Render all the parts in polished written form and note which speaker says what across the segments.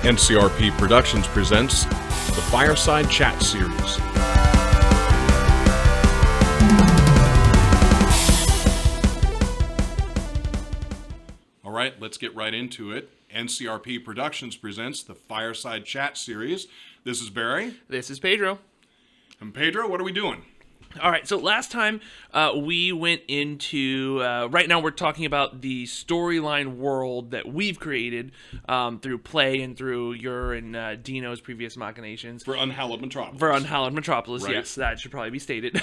Speaker 1: NCRP Productions presents the Fireside Chat Series. All right, let's get right into it. NCRP Productions presents the Fireside Chat Series. This is Barry.
Speaker 2: This is Pedro.
Speaker 1: And Pedro, what are we doing?
Speaker 2: All right, so last time we went into, right now we're talking about the storyline world that we've created through play and through your and Dino's previous machinations.
Speaker 1: For Unhallowed Metropolis.
Speaker 2: For Unhallowed Metropolis,
Speaker 1: Right.
Speaker 2: Yes, that should probably be stated.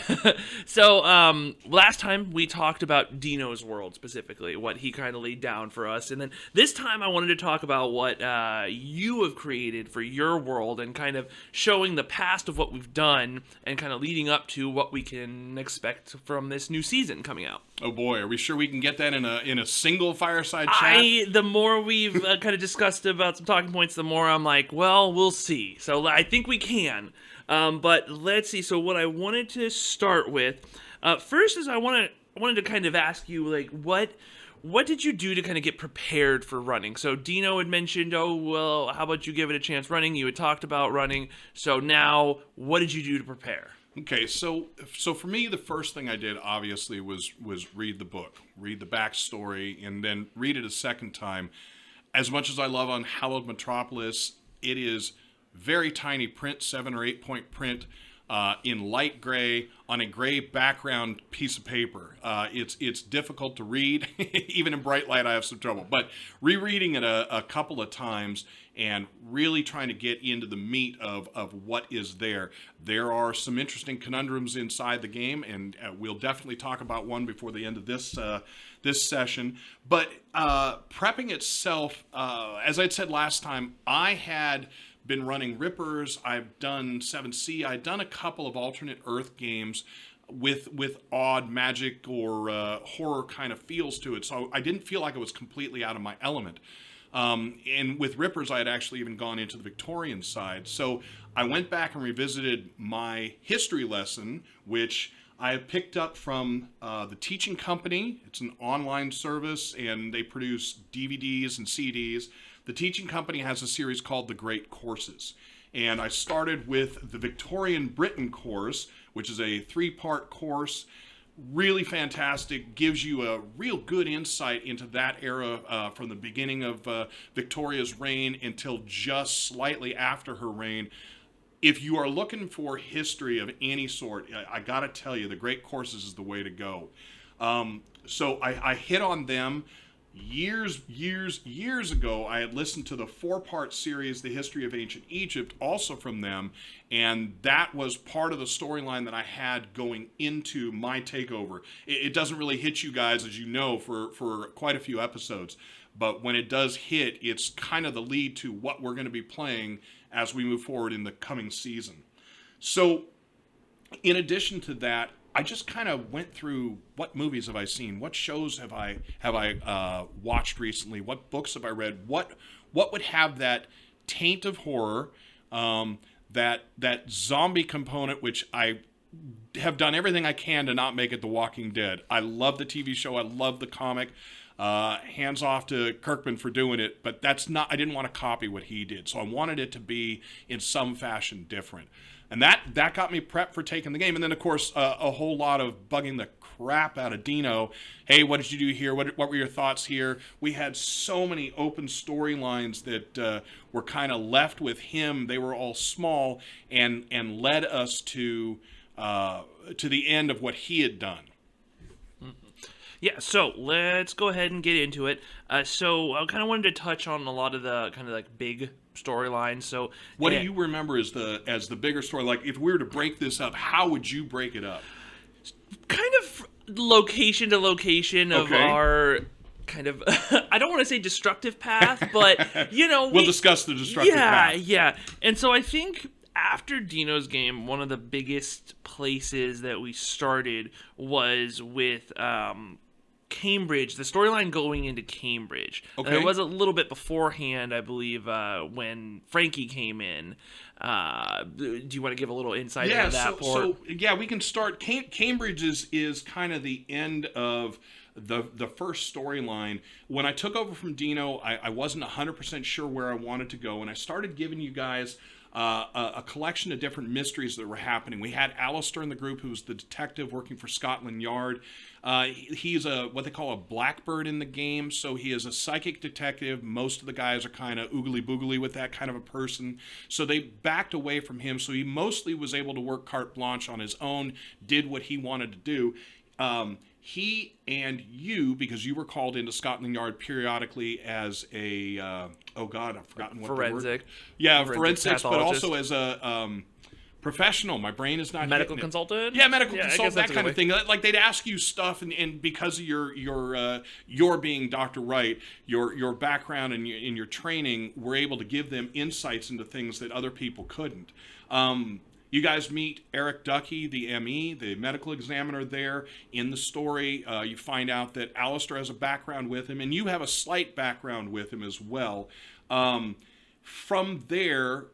Speaker 2: So last time we talked about Dino's world specifically, what he kind of laid down for us. And then this time I wanted to talk about what you have created for your world and kind of showing the past of what we've done and kind of leading up to what we can expect from this new season coming out.
Speaker 1: Oh boy, are we sure we can get that in a single Fireside Chat?
Speaker 2: The more we've kind of discussed about some talking points, the more I'm like, well, we'll see. So I think we can. But let's see. So what I wanted to start with, first is I wanted to kind of ask you, like, what did you do to kind of get prepared for running? So Dino had mentioned, oh, well, how about you give it a chance running? You had talked about running. So now, what did you do to prepare?
Speaker 1: Okay, so for me, the first thing I did, obviously, was read the book, read the backstory, and then read it a second time. As much as I love Unhallowed Metropolis, it is very tiny print, 7 or 8 point print, in light gray on a gray background piece of paper. It's difficult to read. Even in bright light, I have some trouble. But rereading it a couple of times and really trying to get into the meat of what is there. There are some interesting conundrums inside the game, and we'll definitely talk about one before the end of this session. But prepping itself, as I said last time, I had been running Rippers. I've done 7C. I'd done a couple of alternate Earth games with odd magic or horror kind of feels to it. So I didn't feel like I was completely out of my element. And with Rippers, I had actually even gone into the Victorian side. So I went back and revisited my history lesson, which I have picked up from the Teaching Company. It's an online service, and they produce DVDs and CDs. The Teaching Company has a series called The Great Courses. And I started with the Victorian Britain course, which is a 3-part course. Really fantastic, gives you a real good insight into that era from the beginning of Victoria's reign until just slightly after her reign. If you are looking for history of any sort, I got to tell you, the Great Courses is the way to go. So I hit on them. Years ago, I had listened to the 4-part series, The History of Ancient Egypt, also from them, and that was part of the storyline that I had going into my takeover. It doesn't really hit you guys, as you know, for quite a few episodes, but when it does hit, it's kind of the lead to what we're going to be playing as we move forward in the coming season. So, in addition to that, I just kind of went through what movies have I seen, what shows have I watched recently, what books have I read, what would have that taint of horror, that zombie component, which I have done everything I can to not make it The Walking Dead. I love the TV show, I love the comic. Hands off to Kirkman for doing it, but I didn't want to copy what he did, so I wanted it to be in some fashion different. And that got me prepped for taking the game. And then, of course, a whole lot of bugging the crap out of Dino. Hey, what did you do here? What were your thoughts here? We had so many open storylines that were kind of left with him. They were all small and led us to the end of what he had done.
Speaker 2: Yeah, so let's go ahead and get into it. So I kind of wanted to touch on a lot of the kind of like big storylines. So
Speaker 1: what do you remember as the bigger story? Like, if we were to break this up, how would you break it up?
Speaker 2: Kind of location to location of our kind of, I don't want to say destructive path, but, you know.
Speaker 1: We'll discuss the destructive path.
Speaker 2: Yeah. And so I think after Dino's game, one of the biggest places that we started was with Cambridge, the storyline going into Cambridge.
Speaker 1: Okay.
Speaker 2: There was a little bit beforehand, I believe, when Frankie came in. Do you want to give a little insight into that?
Speaker 1: So we can start. Cambridge is kind of the end of the first storyline. When I took over from Dino, I wasn't 100% sure where I wanted to go, and I started giving you guys a collection of different mysteries that were happening. We had Alistair in the group, who was the detective working for Scotland Yard. He's what they call a blackbird in the game, so he is a psychic detective. Most of the guys are kind of oogly boogly with that kind of a person, so they backed away from him, so he mostly was able to work carte blanche on his own, did what he wanted to do. He and you, because you were called into Scotland Yard periodically as a I've forgotten what
Speaker 2: forensic.
Speaker 1: the word. Yeah, forensics, but
Speaker 2: pathologist.
Speaker 1: also as a professional. My brain is not
Speaker 2: Medical
Speaker 1: hitting it.
Speaker 2: consultant?
Speaker 1: Yeah, medical
Speaker 2: I guess
Speaker 1: consultant, that
Speaker 2: that's a
Speaker 1: kind
Speaker 2: good
Speaker 1: of thing. Like they'd ask you stuff, and because of your being Dr. Wright, your background and your training, we're able to give them insights into things that other people couldn't. You guys meet Eric Ducky, the ME, the medical examiner there. In the story, you find out that Alistair has a background with him, and you have a slight background with him as well. From there,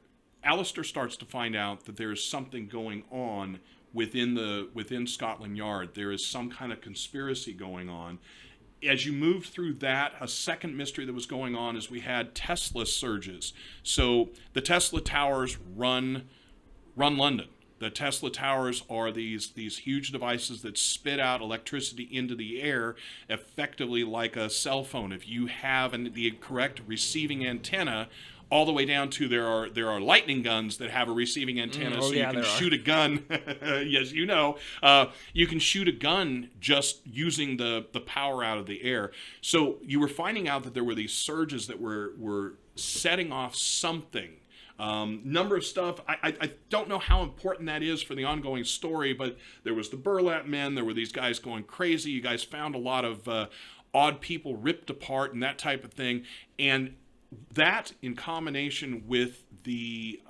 Speaker 1: Alistair starts to find out that there is something going on within Scotland Yard. There is some kind of conspiracy going on. As you moved through that, a second mystery that was going on is we had Tesla surges. So the Tesla towers run London. The Tesla towers are these huge devices that spit out electricity into the air, effectively like a cell phone. If you have the correct receiving antenna, all the way down to there are lightning guns that have a receiving antenna, so you can shoot a gun. Yes, you know. You can shoot a gun just using the power out of the air. So you were finding out that there were these surges that were setting off something. Number of stuff. I don't know how important that is for the ongoing story, but there was the burlap men. There were these guys going crazy. You guys found a lot of odd people ripped apart and that type of thing. And that, in combination with the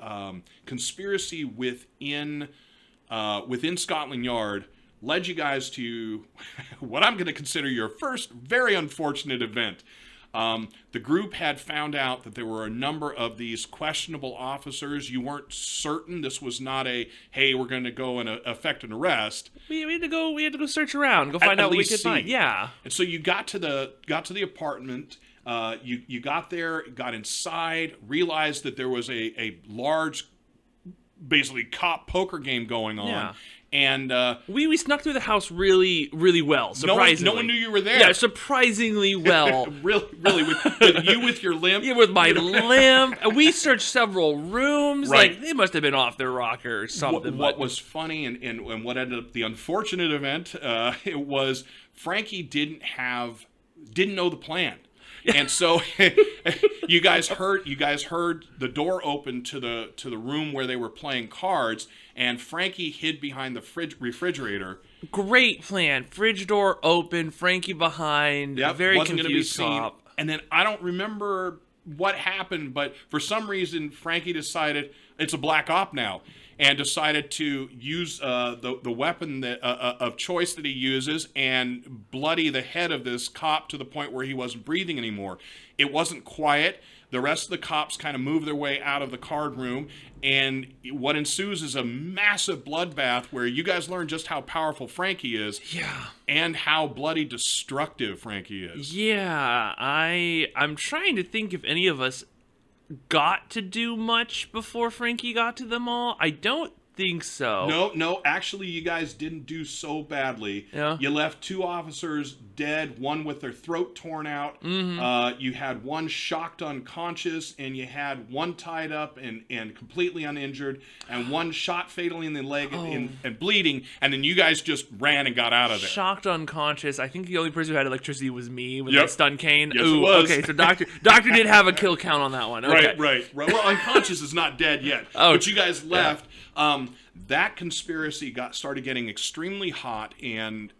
Speaker 1: conspiracy within Scotland Yard, led you guys to what I'm going to consider your first very unfortunate event. The group had found out that there were a number of these questionable officers. You weren't certain. This was not a, hey, we're going to go and effect an arrest.
Speaker 2: We had to go search around, go find out what we could find. Yeah.
Speaker 1: And so you got to the apartment. You got there, got inside, realized that there was a large, basically cop poker game going on.
Speaker 2: Yeah.
Speaker 1: And
Speaker 2: we snuck through the house really, really well. Surprisingly,
Speaker 1: no one knew you were there.
Speaker 2: Yeah, surprisingly well.
Speaker 1: really, with your limp.
Speaker 2: Yeah, with my limp. We searched several rooms.
Speaker 1: Right.
Speaker 2: Like, they must have been off their rocker or something.
Speaker 1: What was funny and what ended up the unfortunate event, it was Frankie didn't know the plan. And so you guys heard the door open to the room where they were playing cards, and Frankie hid behind the refrigerator.
Speaker 2: Great plan. Fridge door open, Frankie behind.
Speaker 1: Yep,
Speaker 2: very
Speaker 1: wasn't
Speaker 2: confused
Speaker 1: gonna be seen.
Speaker 2: cop.
Speaker 1: And then I don't remember what happened, but for some reason Frankie decided it's a black op now, and decided to use the weapon of choice that he uses and bloody the head of this cop to the point where he wasn't breathing anymore. It wasn't quiet. The rest of the cops kind of move their way out of the card room, and what ensues is a massive bloodbath where you guys learn just how powerful Frankie is.
Speaker 2: Yeah.
Speaker 1: And how bloody destructive Frankie is.
Speaker 2: Yeah, I'm trying to think if any of us got to do much before Frankie got to them all. I don't think so.
Speaker 1: No, actually you guys didn't do so badly.
Speaker 2: Yeah.
Speaker 1: You left two officers dead, one with their throat torn out.
Speaker 2: Mm-hmm.
Speaker 1: You had one shocked unconscious, and you had one tied up and completely uninjured, and one shot fatally in the leg and bleeding, and then you guys just ran and got out of there.
Speaker 2: Shocked unconscious. I think the only person who had electricity was me with
Speaker 1: Yep.
Speaker 2: the stun cane.
Speaker 1: Yes,
Speaker 2: Ooh,
Speaker 1: it was.
Speaker 2: okay, so Doctor did have a kill count on that one. Okay.
Speaker 1: Right. Well, unconscious is not dead yet.
Speaker 2: Oh,
Speaker 1: but you guys left. Yeah. That conspiracy started getting extremely hot, and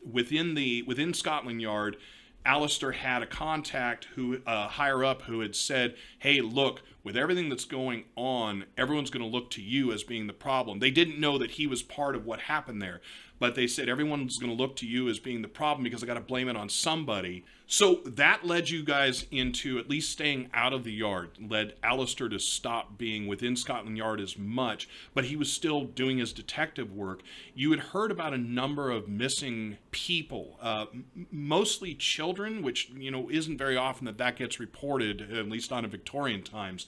Speaker 1: within Scotland Yard, Alistair had a contact who higher up who had said, "Hey, look, with everything that's going on, everyone's going to look to you as being the problem. They didn't know that he was part of what happened there, but they said everyone's going to look to you as being the problem because I got to blame it on somebody. So that led you guys into at least staying out of the yard, led Alistair to stop being within Scotland Yard as much, but he was still doing his detective work. You had heard about a number of missing people, mostly children, which, isn't very often that gets reported, at least not in Victorian times.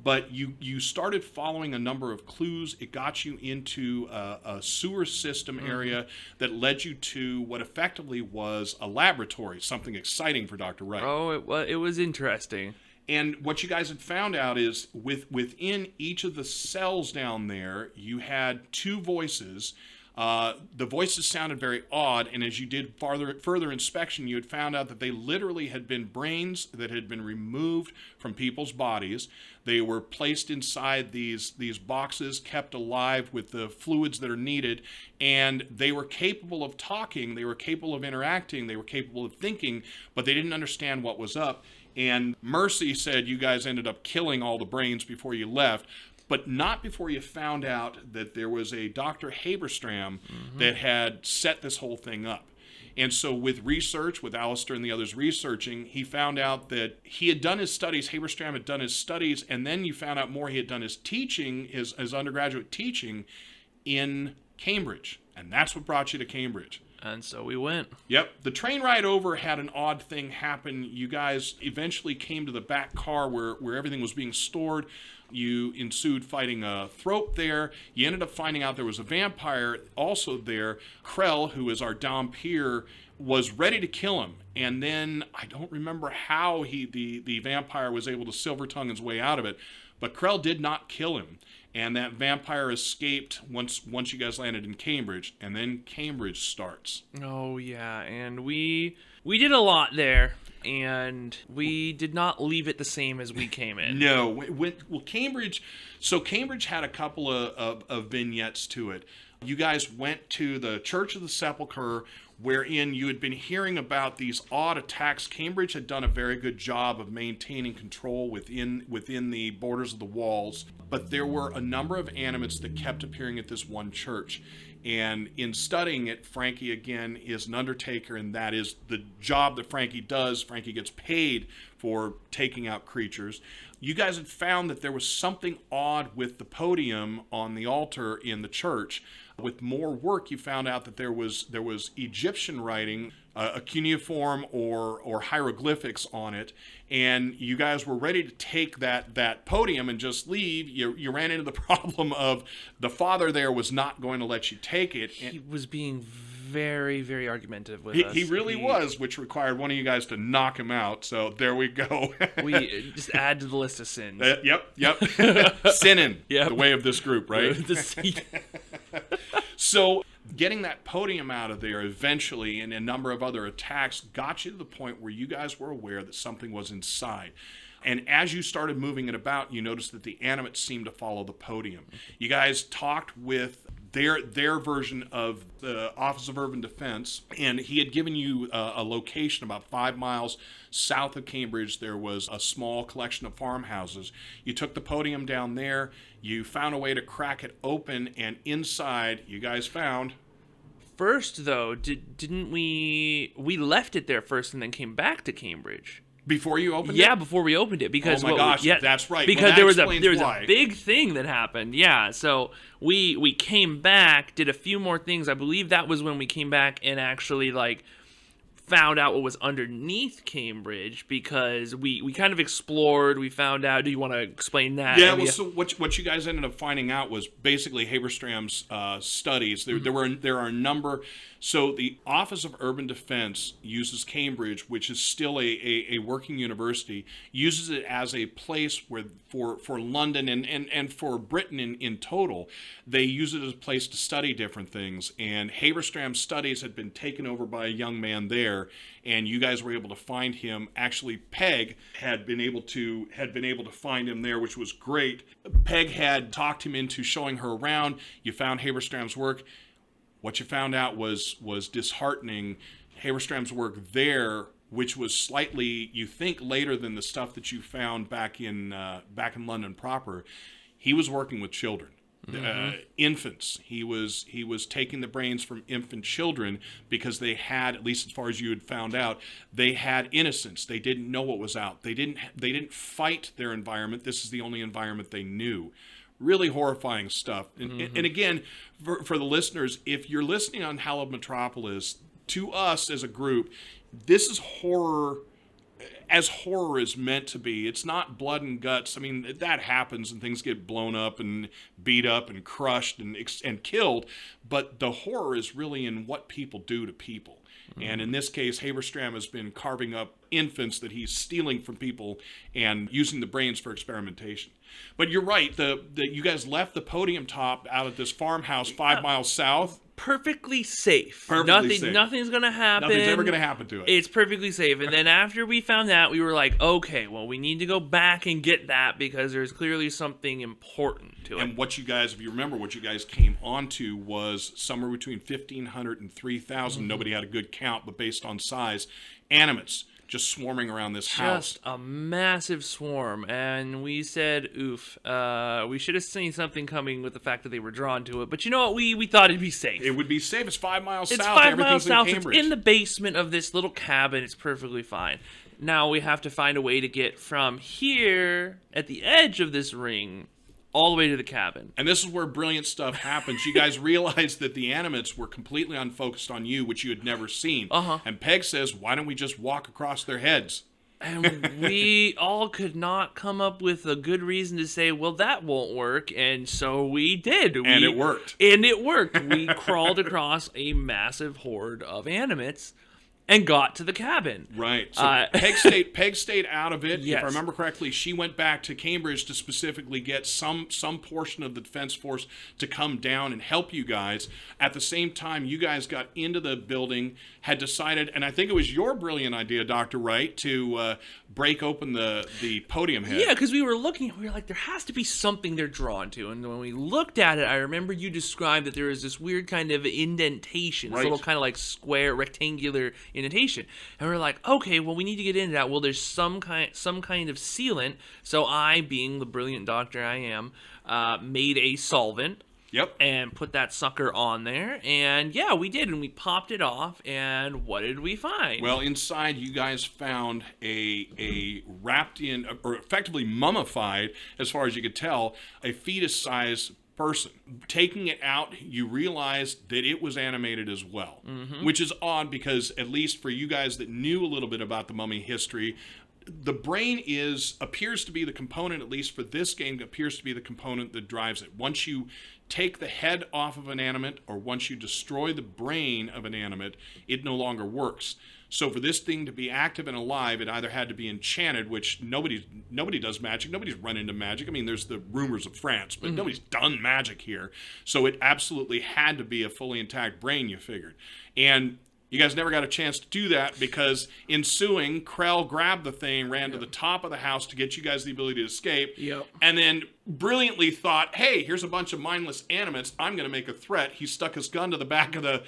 Speaker 1: But you started following a number of clues. It got you into a sewer system area that led you to what effectively was a laboratory, something exciting for Dr. Wright.
Speaker 2: Oh, it was interesting.
Speaker 1: And what you guys had found out is within each of the cells down there, you had two voices. The voices sounded very odd, and as you did further inspection, you had found out that they literally had been brains that had been removed from people's bodies. They were placed inside these boxes, kept alive with the fluids that are needed, and they were capable of talking, they were capable of interacting, they were capable of thinking, but they didn't understand what was up. And Mercy said you guys ended up killing all the brains before you left, but not before you found out that there was a Dr. Haberstram that had set this whole thing up. And so with research, with Alistair and the others researching, he found out that he had done his studies, Haberstram had done his studies, and then you found out more, he had done his teaching, his undergraduate teaching in Cambridge. And that's what brought you to Cambridge.
Speaker 2: And so we went.
Speaker 1: Yep. The train ride over had an odd thing happen. You guys eventually came to the back car where everything was being stored. You ensued fighting a throat there. You ended up finding out there was a vampire also there. Krell, who is our Dhampir, was ready to kill him. And then I don't remember how the vampire was able to silver tongue his way out of it. But Krell did not kill him. And that vampire escaped once you guys landed in Cambridge. And then Cambridge starts.
Speaker 2: Oh, yeah. And we did a lot there. And we did not leave it the same as we came in.
Speaker 1: No. Cambridge had a couple of vignettes to it. You guys went to the Church of the Sepulchre, wherein you had been hearing about these odd attacks. Cambridge had done a very good job of maintaining control within the borders of the walls, but there were a number of animates that kept appearing at this one church. And in studying it, Frankie, again, is an undertaker, and that is the job that Frankie does. Frankie gets paid for taking out creatures. You guys had found that there was something odd with the podium on the altar in the church. With more work, you found out that there was Egyptian writing, a cuneiform or hieroglyphics on it, and you guys were ready to take that podium and just leave. You ran into the problem of the father there was not going to let you take it.
Speaker 2: He was being very, very argumentative with us.
Speaker 1: He really was, which required one of you guys to knock him out. So there we go.
Speaker 2: We just add to the list of sins.
Speaker 1: Yep. Sinning,
Speaker 2: Yep.
Speaker 1: the way of this group, right?
Speaker 2: The
Speaker 1: So getting that podium out of there eventually, and a number of other attacks, got you to the point where you guys were aware that something was inside. And as you started moving it about, you noticed that the animates seemed to follow the podium. You guys talked with their version of the Office of Urban Defense, and he had given you a location about 5 miles south of Cambridge. There was a small collection of farmhouses. You took the podium down there, you found a way to crack it open, and inside you guys found...
Speaker 2: First, though, didn't we left it there first and then came back to Cambridge?
Speaker 1: Before you opened it?
Speaker 2: Yeah, before we opened it, because
Speaker 1: oh my gosh, that's right.
Speaker 2: Because
Speaker 1: well,
Speaker 2: there was a big thing that happened. Yeah, so we came back, did a few more things. I believe that was when we came back and actually found out what was underneath Cambridge, because we kind of explored. We found out. Do you want to explain that?
Speaker 1: Yeah. Well, so what you guys ended up finding out was basically Haberstram's studies. There are a number. So the Office of Urban Defense uses Cambridge, which is still a working university, uses it as a place where for London and for Britain in total, they use it as a place to study different things. And Haberstram's studies had been taken over by a young man there, and you guys were able to find him. Actually, Peg had been able to find him there, which was great. Peg had talked him into showing her around. You found Haberstram's work. What you found out was disheartening. Haberstram's work there which was slightly, you think, later than the stuff that you found back in London proper. He was working with children. Infants. He was taking the brains from infant children because they had, at least as far as you had found out, they had innocence. They didn't know what was out. They didn't fight their environment. This is the only environment they knew. Really horrifying stuff. And again, for the listeners, if you're listening on Unhallowed Metropolis, to us as a group, this is horror as horror is meant to be. It's not blood and guts. I mean, that happens and things get blown up and beat up and crushed and killed, but the horror is really in what people do to people. And in this case, Haberstram has been carving up infants that he's stealing from people and using the brains for experimentation. But you're right. You guys left the podium top out at this farmhouse 5 miles south.
Speaker 2: Perfectly safe.
Speaker 1: Safe.
Speaker 2: Nothing's going to happen.
Speaker 1: Nothing's ever going to happen to it.
Speaker 2: It's perfectly safe. And then after we found that, we were like, okay, well, we need to go back and get that because there's clearly something important to it.
Speaker 1: And what you guys, if you remember, what you guys came onto was somewhere between 1,500 and 3,000. Nobody had a good count, but based on size, animates just swarming around this house.
Speaker 2: Just a massive swarm. And we said, oof, we should have seen something coming with the fact that they were drawn to it. But you know what? We thought it'd be safe.
Speaker 1: It would be safe. It's 5 miles south.
Speaker 2: It's 5
Speaker 1: Everything's
Speaker 2: miles south.
Speaker 1: in
Speaker 2: It's
Speaker 1: Cambridge.
Speaker 2: in the basement of this little cabin. It's perfectly fine. Now we have to find a way to get from here at the edge of this ring all the way to the cabin.
Speaker 1: And this is where brilliant stuff happens. You guys realized that the animates were completely unfocused on you, which you had never seen. And Peg says, why don't we just walk across their heads?
Speaker 2: And we all could not come up with a good reason to say, well, that won't work. And so we did.
Speaker 1: And it worked.
Speaker 2: And it worked. We crawled across a massive horde of animates and got to the cabin.
Speaker 1: Right. So Peg stayed out of it.
Speaker 2: Yes.
Speaker 1: If I remember correctly, she went back to Cambridge to specifically get some portion of the Defense Force to come down and help you guys. At the same time, you guys got into the building, had decided, and I think it was your brilliant idea, Dr. Wright, to break open the podium head.
Speaker 2: Yeah, because we were looking, we were like, there has to be something they're drawn to. And when we looked at it, I remember you described that there was this weird kind of indentation, this little kind of like square, rectangular indentation. And we were like, okay, well, we need to get into that. Well, there's some kind of sealant. So I, being the brilliant doctor I am, made a solvent.
Speaker 1: Yep.
Speaker 2: And put that sucker on there. And yeah, we did. And we popped it off. And what did we find?
Speaker 1: Well, inside you guys found a wrapped in, or effectively mummified, as far as you could tell, a fetus-sized person. Taking it out, you realized that it was animated as well, which is odd because, at least for you guys that knew a little bit about the mummy history, the brain appears to be the component, at least for this game, appears to be the component that drives it. Once you take the head off of an animate, or once you destroy the brain of an animate, it no longer works. So for this thing to be active and alive, it either had to be enchanted, which nobody does magic. Nobody's run into magic. I mean, there's the rumors of France, but nobody's done magic here. So it absolutely had to be a fully intact brain, you figured. And you guys never got a chance to do that because ensuing, Krell grabbed the thing, ran to the top of the house to get you guys the ability to escape, and then brilliantly thought, hey, here's a bunch of mindless animates. I'm going to make a threat. He stuck his gun to the back of the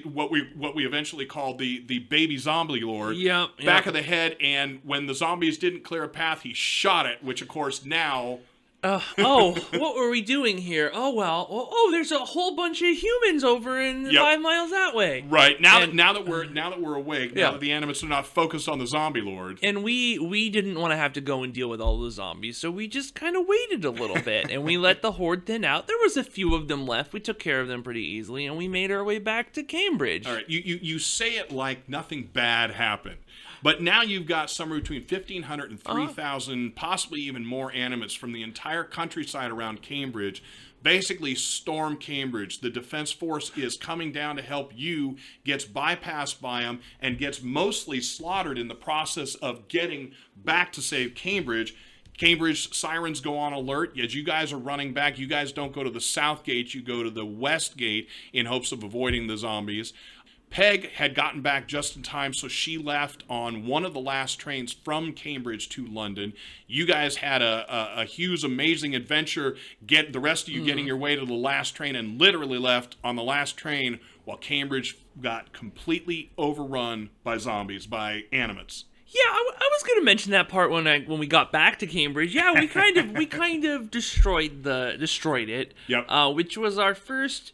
Speaker 1: what we eventually called the baby zombie lord, back of the head, and when the zombies didn't clear a path, he shot it, which of course now...
Speaker 2: what were we doing here? Oh, well, there's a whole bunch of humans over in 5 miles that way.
Speaker 1: Right. Now that we're awake, now that the animates are not focused on the zombie lord.
Speaker 2: And we didn't want to have to go and deal with all the zombies, so we just kind of waited a little bit, and we let the horde thin out. There was a few of them left. We took care of them pretty easily, and we made our way back to Cambridge.
Speaker 1: All right. You say it like nothing bad happened. But now you've got somewhere between 1,500 and 3,000, possibly even more animates from the entire countryside around Cambridge, basically storm Cambridge. The Defense Force is coming down to help you, gets bypassed by them, and gets mostly slaughtered in the process of getting back to save Cambridge. Cambridge sirens go on alert. As you guys are running back, you guys don't go to the south gate, you go to the west gate in hopes of avoiding the zombies. Peg had gotten back just in time, so she left on one of the last trains from Cambridge to London. You guys had a huge, amazing adventure, get the rest of you getting your way to the last train, and literally left on the last train while Cambridge got completely overrun by zombies, by animates.
Speaker 2: Yeah, I was going to mention that part when we got back to Cambridge. Yeah, we kind of destroyed it.
Speaker 1: Yep.
Speaker 2: Which was our first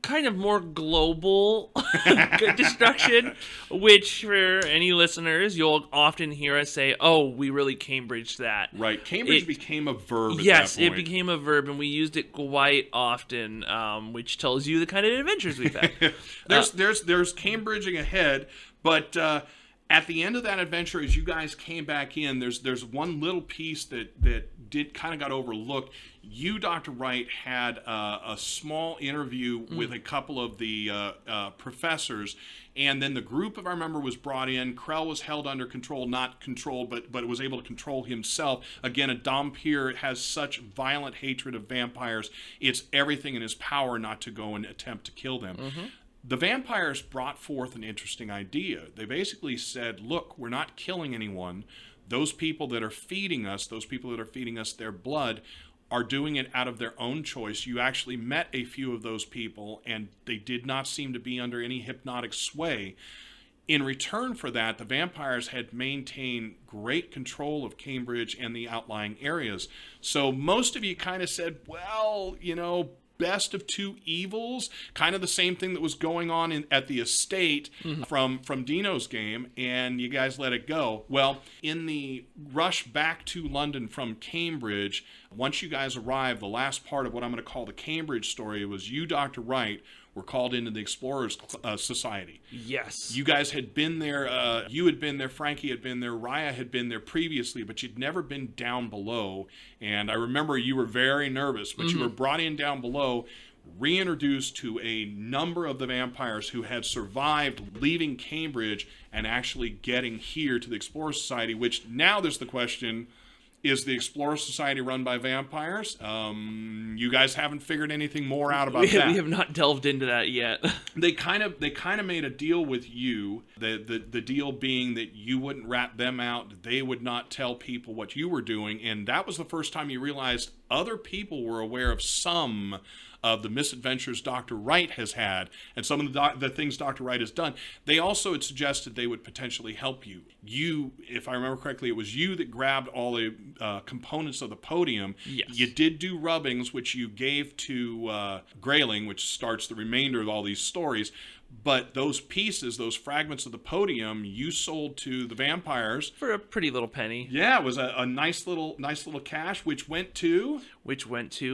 Speaker 2: kind of more global destruction, which for any listeners, you'll often hear us say, oh, we really Cambridged that.
Speaker 1: Right. Cambridge became a verb at that
Speaker 2: Yes,
Speaker 1: point.
Speaker 2: it became a verb, and we used it quite often, which tells you the kind of adventures we've had.
Speaker 1: There's Cambridging ahead, but at the end of that adventure, as you guys came back in, there's one little piece that did kind of got overlooked. You, Dr. Wright, had a small interview with a couple of the professors, and then the group, if I remember, was brought in. Krell was held under control, not controlled, but was able to control himself. Again, a Dhampir has such violent hatred of vampires, it's everything in his power not to go and attempt to kill them. The vampires brought forth an interesting idea. They basically said, look, we're not killing anyone. Those people that are feeding us their blood, are doing it out of their own choice. You actually met a few of those people, and they did not seem to be under any hypnotic sway. In return for that, the vampires had maintained great control of Cambridge and the outlying areas. So most of you kind of said, well, best of two evils, kind of the same thing that was going on at the estate from Dino's game, and you guys let it go. Well, in the rush back to London from Cambridge, once you guys arrived, the last part of what I'm going to call the Cambridge story was you, Dr. Wright, were called into the Explorers Society.
Speaker 2: Yes.
Speaker 1: You guys had been there, you had been there, Frankie had been there, Raya had been there previously, but you'd never been down below. And I remember you were very nervous, but you were brought in down below, reintroduced to a number of the vampires who had survived leaving Cambridge and actually getting here to the Explorer Society, which now there's the question, is the Explorer Society run by vampires? You guys haven't figured anything more out about that.
Speaker 2: We have not delved into that yet.
Speaker 1: They kind of made a deal with you. The deal being that you wouldn't rat them out. They would not tell people what you were doing. And that was the first time you realized other people were aware of some of the misadventures Dr. Wright has had and some of the things Dr. Wright has done. They also had suggested they would potentially help you. You, if I remember correctly, it was you that grabbed all the components of the podium.
Speaker 2: Yes.
Speaker 1: You did do rubbings, which you gave to Grayling, which starts the remainder of all these stories. But those pieces, those fragments of the podium, you sold to the vampires
Speaker 2: for a pretty little penny.
Speaker 1: Yeah, it was a nice little cash, which went to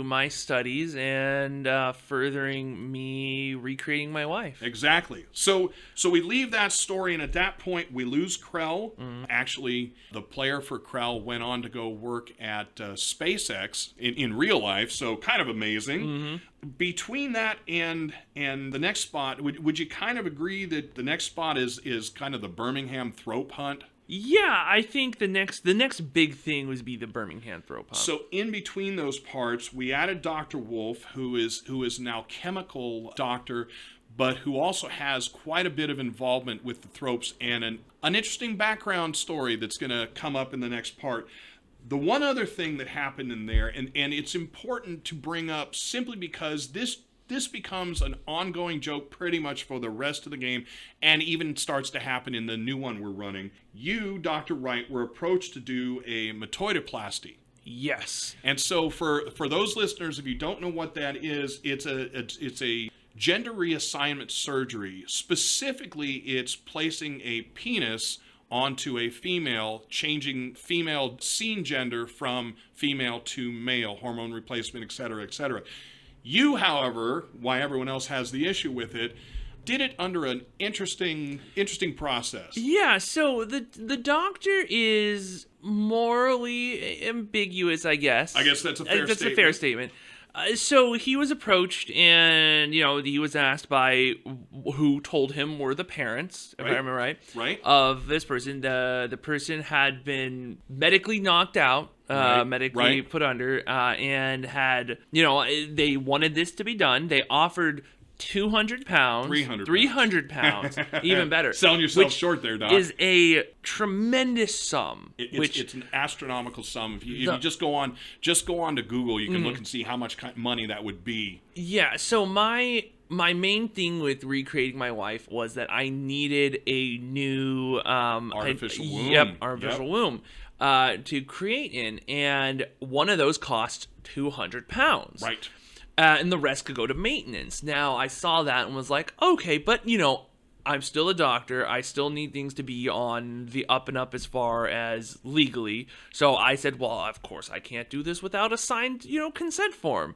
Speaker 2: my studies and furthering me recreating my wife.
Speaker 1: Exactly. So we leave that story, and at that point we lose Krell. Actually, the player for Krell went on to go work at SpaceX in real life. So kind of amazing. Between that and the next spot, would you kind of agree that the next spot is kind of the Birmingham throat hunt?
Speaker 2: Yeah, I think the next big thing would be the Birmingham throat hunt.
Speaker 1: So in between those parts, we added Dr. Wolf, who is now chemical doctor, but who also has quite a bit of involvement with the Thropes and an interesting background story that's going to come up in the next part. The one other thing that happened in there, and it's important to bring up simply because this becomes an ongoing joke pretty much for the rest of the game, and even starts to happen in the new one we're running. You, Dr. Wright, were approached to do a metoidoplasty.
Speaker 2: Yes.
Speaker 1: And so for those listeners, if you don't know what that is, it's a gender reassignment surgery. Specifically, it's placing a penis onto a female, changing female scene gender from female to male, hormone replacement, etc., etc. You, however, why everyone else has the issue with it, did it under an interesting process.
Speaker 2: Yeah, so the doctor is morally ambiguous, I guess.
Speaker 1: I guess that's a fair statement.
Speaker 2: That's a fair statement. So he was approached, and he was asked by who told him were the parents, if I remember right, of this person. The person had been medically knocked out, medically put under, and had they wanted this to be done. They offered 200 pounds,
Speaker 1: 300
Speaker 2: 300 pounds, even better.
Speaker 1: Selling yourself
Speaker 2: which
Speaker 1: short there, Doc.
Speaker 2: is a tremendous sum.
Speaker 1: It's an astronomical sum. If you just go on to Google, you can look and see how much money that would be.
Speaker 2: Yeah. So my main thing with recreating my wife was that I needed a new
Speaker 1: Artificial womb.
Speaker 2: Yep, artificial womb to create in, and one of those cost 200 pounds.
Speaker 1: Right.
Speaker 2: And the rest could go to maintenance. Now, I saw that and was like, okay, but, you know, I'm still a doctor. I still need things to be on the up and up as far as legally. So I said, well, of course, I can't do this without a signed, consent form.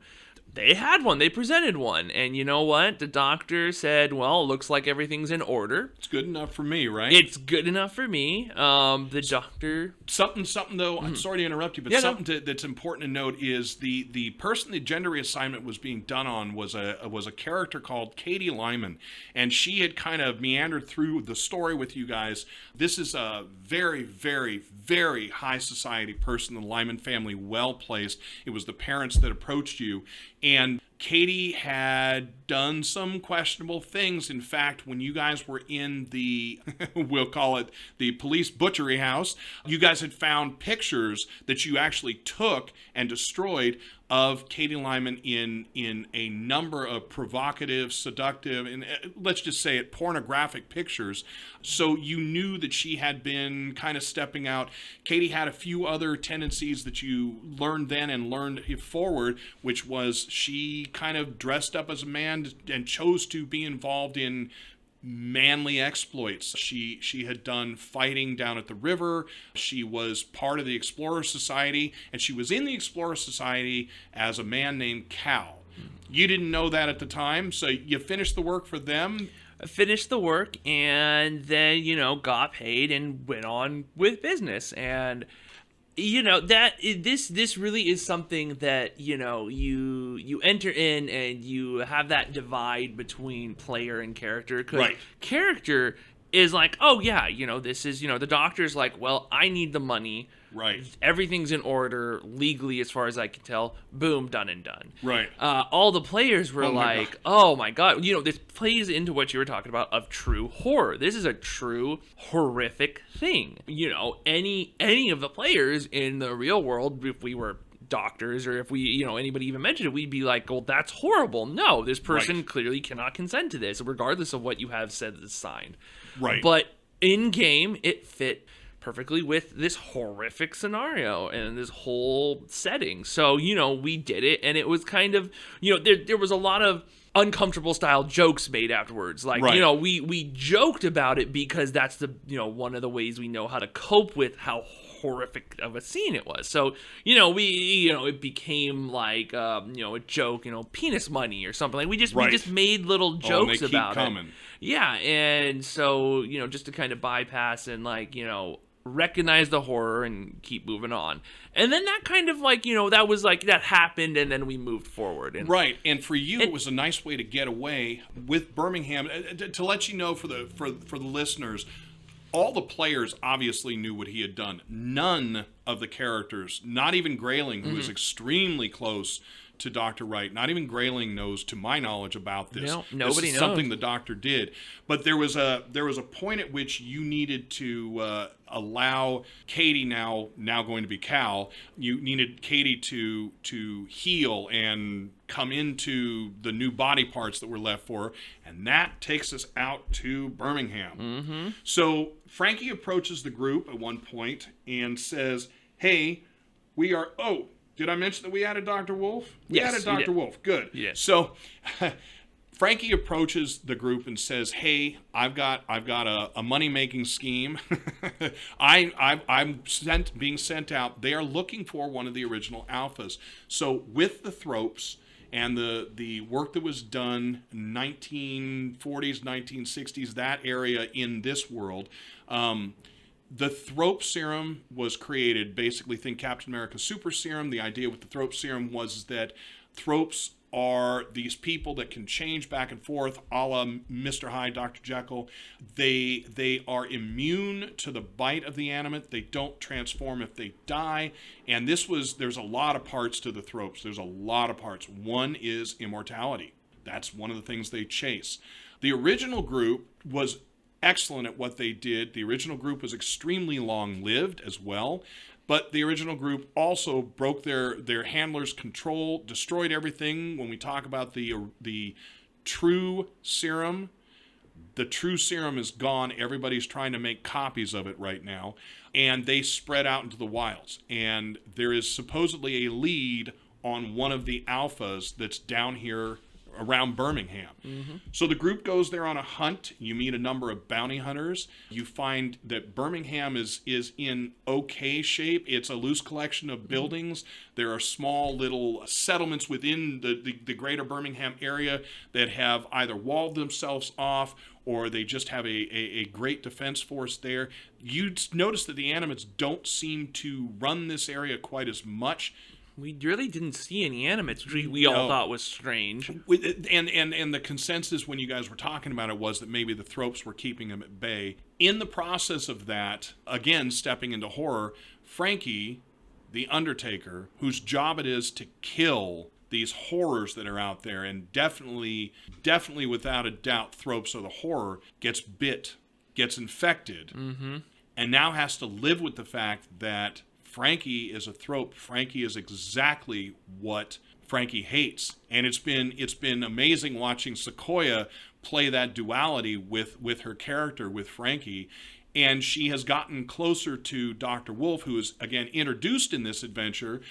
Speaker 2: They had one. They presented one. And you know what? The doctor said, well, it looks like everything's in order.
Speaker 1: It's good enough for me, right?
Speaker 2: It's good enough for me. The doctor...
Speaker 1: Something though, I'm sorry to interrupt you, but that's important to note is the person the gender reassignment was being done on was a character called Katie Lyman, and she had kind of meandered through the story with you guys. This is a very, very, very high society person, the Lyman family, well placed. It was the parents that approached you, and Katie had done some questionable things. In fact, when you guys were in the, we'll call it the police butchery house, you guys had found pictures that you actually took and destroyed of Katie Lyman in a number of provocative, seductive, and let's just say it, pornographic pictures. So you knew that she had been kind of stepping out. Katie had a few other tendencies that you learned then and learned forward, which was she kind of dressed up as a man and chose to be involved in manly exploits. She had done fighting down at the river. She was part of the Explorer Society, and she was in the Explorer Society as a man named Cal. You didn't know that at the time, so you finished the work for them.
Speaker 2: I finished the work and then, got paid and went on with business. And that this really is something that you enter in and you have that divide between player and character, because
Speaker 1: right.
Speaker 2: Character is like, oh yeah, this is the doctor's like, well, I need the money,
Speaker 1: right,
Speaker 2: everything's in order legally as far as I can tell, boom, done and done,
Speaker 1: right.
Speaker 2: All the players were oh my god, this plays into what you were talking about of true horror. This is a true horrific thing. Any of the players in the real world, if we were doctors or if we anybody even mentioned it, we'd be like, well, that's horrible. No, this person clearly cannot consent to this, regardless of what you have said that's signed.
Speaker 1: Right.
Speaker 2: But in game, it fit perfectly with this horrific scenario and this whole setting. So, we did it, and it was kind of, there was a lot of uncomfortable style jokes made afterwards. Like,
Speaker 1: right.
Speaker 2: We joked about it because that's the, one of the ways we know how to cope with how horrific of a scene it was. So, it became like, a joke, penis money or something. Like, we just made little jokes about it. Yeah, and so, just to kind of bypass and, recognize the horror and keep moving on. And then that kind of, that was, that happened, and then we moved forward. And,
Speaker 1: right, and for you, it was a nice way to get away with Birmingham. To let you know, for the listeners, all the players obviously knew what he had done. None of the characters, not even Grayling, who is extremely close to Dr. Wright, not even Grayling knows, to my knowledge, about this.
Speaker 2: No, nobody
Speaker 1: knows.
Speaker 2: Something
Speaker 1: the doctor did. But there was a point at which you needed to allow Katie, now going to be Cal, you needed Katie to heal and come into the new body parts that were left for her, and that takes us out to Birmingham.
Speaker 2: Mm-hmm.
Speaker 1: So Frankie approaches the group at one point and says, hey, we are... Oh, did I mention that we added Dr. Wolf? We added Dr. Wolf. Good.
Speaker 2: Yes.
Speaker 1: So Frankie approaches the group and says, hey, I've got a money-making scheme. I'm being sent out. They are looking for one of the original alphas. So with the Thropes and the work that was done in 1940s, 1960s, that area in this world, the Thrope serum was created. Basically, think Captain America Super Serum. The idea with the Thrope serum was that Thropes are these people that can change back and forth, a la Mr. Hyde, Dr. Jekyll. They are immune to the bite of the animate. They don't transform if they die. And there's a lot of parts to the Thropes. There's a lot of parts. One is immortality. That's one of the things they chase. The original group was excellent at what they did. The original group was extremely long-lived as well. But the original group also broke their handler's control, destroyed everything. When we talk about the true serum, the true serum is gone. Everybody's trying to make copies of it right now. And they spread out into the wilds. And there is supposedly a lead on one of the alphas that's down here around Birmingham. So the group goes there on a hunt. You meet a number of bounty hunters. You find that Birmingham is in okay shape. It's a loose collection of buildings. There are small little settlements within the greater Birmingham area that have either walled themselves off or they just have a great defense force there. You notice that the Animates don't seem to run this area quite as much.
Speaker 2: We really didn't see any Animates, which we all thought was strange.
Speaker 1: And the consensus when you guys were talking about it was that maybe the Thropes were keeping them at bay. In the process of that, again, stepping into horror, Frankie, the Undertaker, whose job it is to kill these horrors that are out there, and definitely without a doubt, Thropes are the horror, gets bit, gets infected, and now has to live with the fact that Frankie is a Thrope. Frankie is exactly what Frankie hates. And it's been amazing watching Sequoia play that duality with her character, with Frankie. And she has gotten closer to Dr. Wolf, who is, again, introduced in this adventure.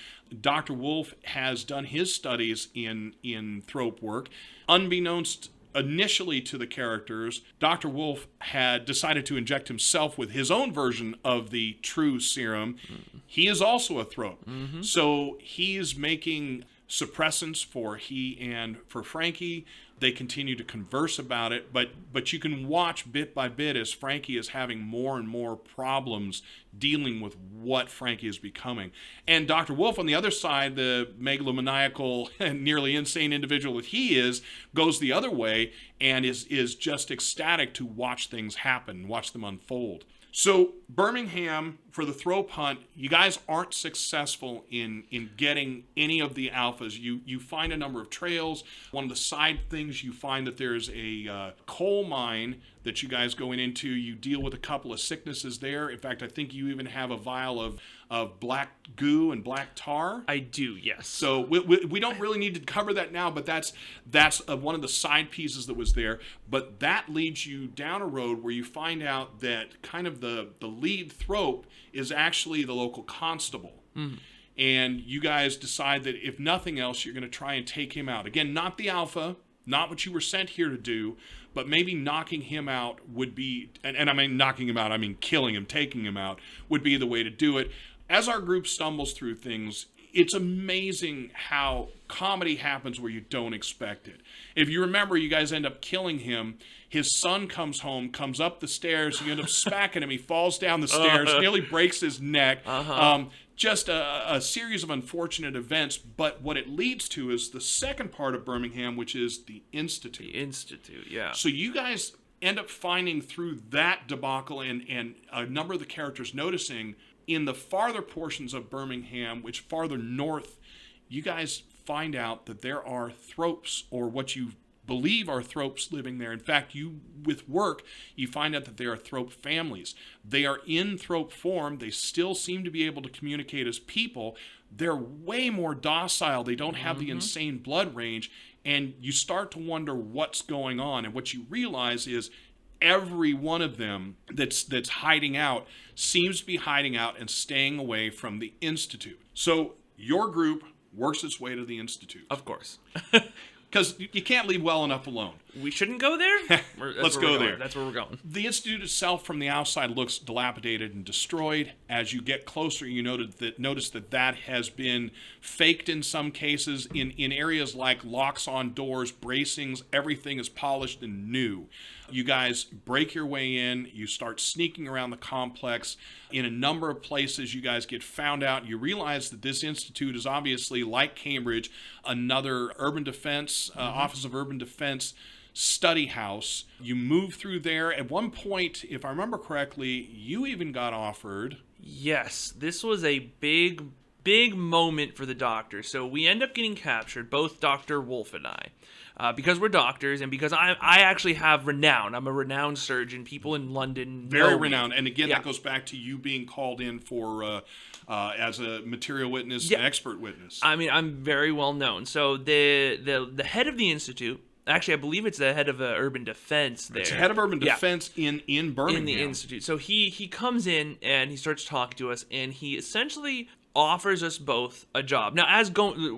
Speaker 1: Dr. Wolf has done his studies in Thrope work. Unbeknownst initially to the characters, Dr. Wolf had decided to inject himself with his own version of the true serum. He is also a Thrope. So he's making suppressants for Frankie. They continue to converse about it, but you can watch bit by bit as Frankie is having more and more problems dealing with what Frankie is becoming. And Dr. Wolf, on the other side, the megalomaniacal and nearly insane individual that he is, goes the other way and is just ecstatic to watch things happen, watch them unfold. So Birmingham, for the Thrope hunt, you guys aren't successful in getting any of the alphas. You find a number of trails. One of the side things, you find that there's a coal mine that you guys go into. You deal with a couple of sicknesses there. In fact, I think you even have a vial of black goo and black tar.
Speaker 2: I do, yes.
Speaker 1: So we don't really need to cover that now, but that's one of the side pieces that was there. But that leads you down a road where you find out that kind of the lead Thrope is actually the local constable. And you guys decide that if nothing else, you're going to try and take him out. Again, not the alpha, not what you were sent here to do, but maybe knocking him out would be, and I mean knocking him out, I mean killing him, taking him out, would be the way to do it. As our group stumbles through things, it's amazing how comedy happens where you don't expect it. If you remember, you guys end up killing him. His son comes home, comes up the stairs. You end up smacking him. He falls down the stairs, nearly breaks his neck. Just a series of unfortunate events. But what it leads to is the second part of Birmingham, which is the Institute.
Speaker 2: The Institute, yeah.
Speaker 1: So you guys end up finding through that debacle and a number of the characters noticing in the farther portions of Birmingham, which farther north, you guys find out that there are Thropes, or what you believe are Thropes living there. In fact, with work, you find out that there are Thrope families. They are in Thrope form. They still seem to be able to communicate as people. They're way more docile. They don't have the insane blood range. And you start to wonder what's going on. And what you realize is every one of them that's hiding out seems to be hiding out and staying away from the Institute. So your group works its way to the Institute.
Speaker 2: Of course.
Speaker 1: Because you can't leave well enough alone.
Speaker 2: We shouldn't go there?
Speaker 1: Let's go there.
Speaker 2: That's where we're going.
Speaker 1: The Institute itself from the outside looks dilapidated and destroyed. As you get closer, you notice that has been faked in some cases. In areas like locks on doors, bracings, everything is polished and new. You guys break your way in. You start sneaking around the complex. In a number of places, you guys get found out. You realize that this institute is obviously, like Cambridge, another urban defense, Office of Urban Defense study house. You move through there. At one point, if I remember correctly, you even got offered...
Speaker 2: Yes, this was a big big moment for the Doctor. So we end up getting captured, both Dr. Wolf and I. Because we're doctors, and because I actually have renown. I'm a renowned surgeon. People in London
Speaker 1: Very
Speaker 2: know
Speaker 1: renowned.
Speaker 2: me.
Speaker 1: And again,
Speaker 2: Yeah.
Speaker 1: that goes back to you being called in for as a material witness,
Speaker 2: Yeah.
Speaker 1: an expert witness.
Speaker 2: I mean, I'm very well known. So the head of the institute, actually, I believe it's the head of urban defense there.
Speaker 1: It's head of urban
Speaker 2: Yeah.
Speaker 1: defense in Birmingham.
Speaker 2: In the institute. So he comes in and he starts talking to us, and he essentially offers us both a job. Now,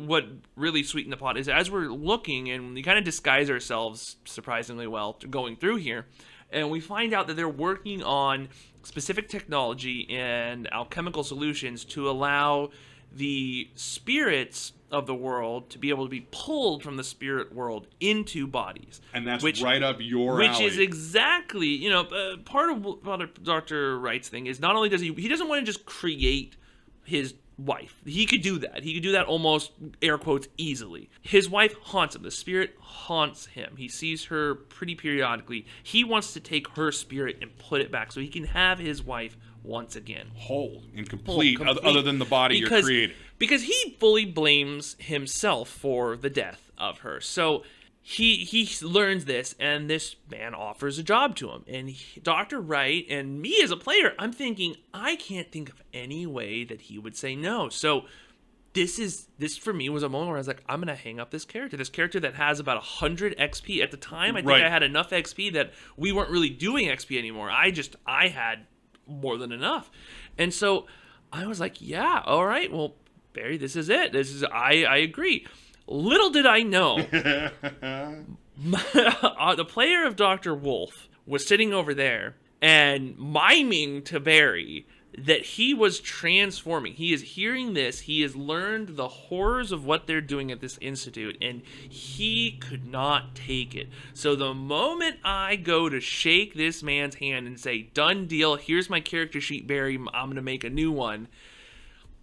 Speaker 2: what really sweetened the pot is as we're looking, and we kind of disguise ourselves surprisingly well going through here, and we find out that they're working on specific technology and alchemical solutions to allow the spirits of the world to be able to be pulled from the spirit world into bodies.
Speaker 1: And that's right up your alley.
Speaker 2: Which is exactly, part of what Dr. Wright's thing is not only does he doesn't want to just create his wife. He could do that. He could do that almost, air quotes, easily. His wife haunts him. The spirit haunts him. He sees her pretty periodically. He wants to take her spirit and put it back so he can have his wife once again.
Speaker 1: Whole and complete. Other than the body you're creating.
Speaker 2: Because he fully blames himself for the death of her. So he learns this, and this man offers a job to him. And Dr. Wright and me as a player, I'm thinking, I can't think of any way that he would say no. So this for me was a moment where I was like, I'm going to hang up this character that has about 100 XP. At the time, I think I had enough XP that we weren't really doing XP anymore. I had more than enough. And so I was like, yeah, all right, well, Barry, this is it. I agree. Little did I know, the player of Dr. Wolf was sitting over there and miming to Barry that he was transforming. He is hearing this. He has learned the horrors of what they're doing at this institute, and he could not take it. So the moment I go to shake this man's hand and say, done deal, here's my character sheet, Barry, I'm going to make a new one,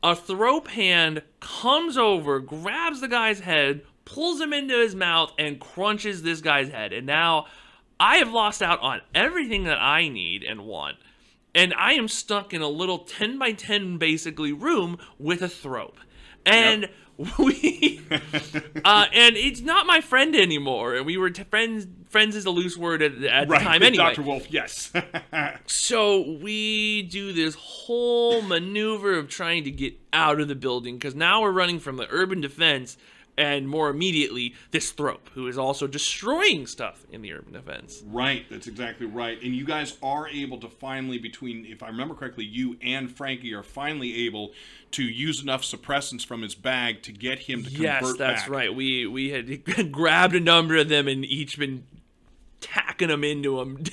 Speaker 2: a thrope hand comes over, grabs the guy's head, pulls him into his mouth, and crunches this guy's head. And now I have lost out on everything that I need and want. And I am stuck in a little 10 by 10 basically room with a thrope. And we and it's not my friend anymore. And we were friends is a loose word at the time anyway.
Speaker 1: Dr. Wolf, yes.
Speaker 2: So we do this whole maneuver of trying to get out of the building, because now we're running from the urban defense and more immediately this Thrope, who is also destroying stuff in the urban defense.
Speaker 1: Right, that's exactly right. And you guys are able to finally, between, if I remember correctly, you and Frankie are finally able to use enough suppressants from his bag to get him to convert back.
Speaker 2: Yes, that's right. We had grabbed a number of them and each been tacking them into him,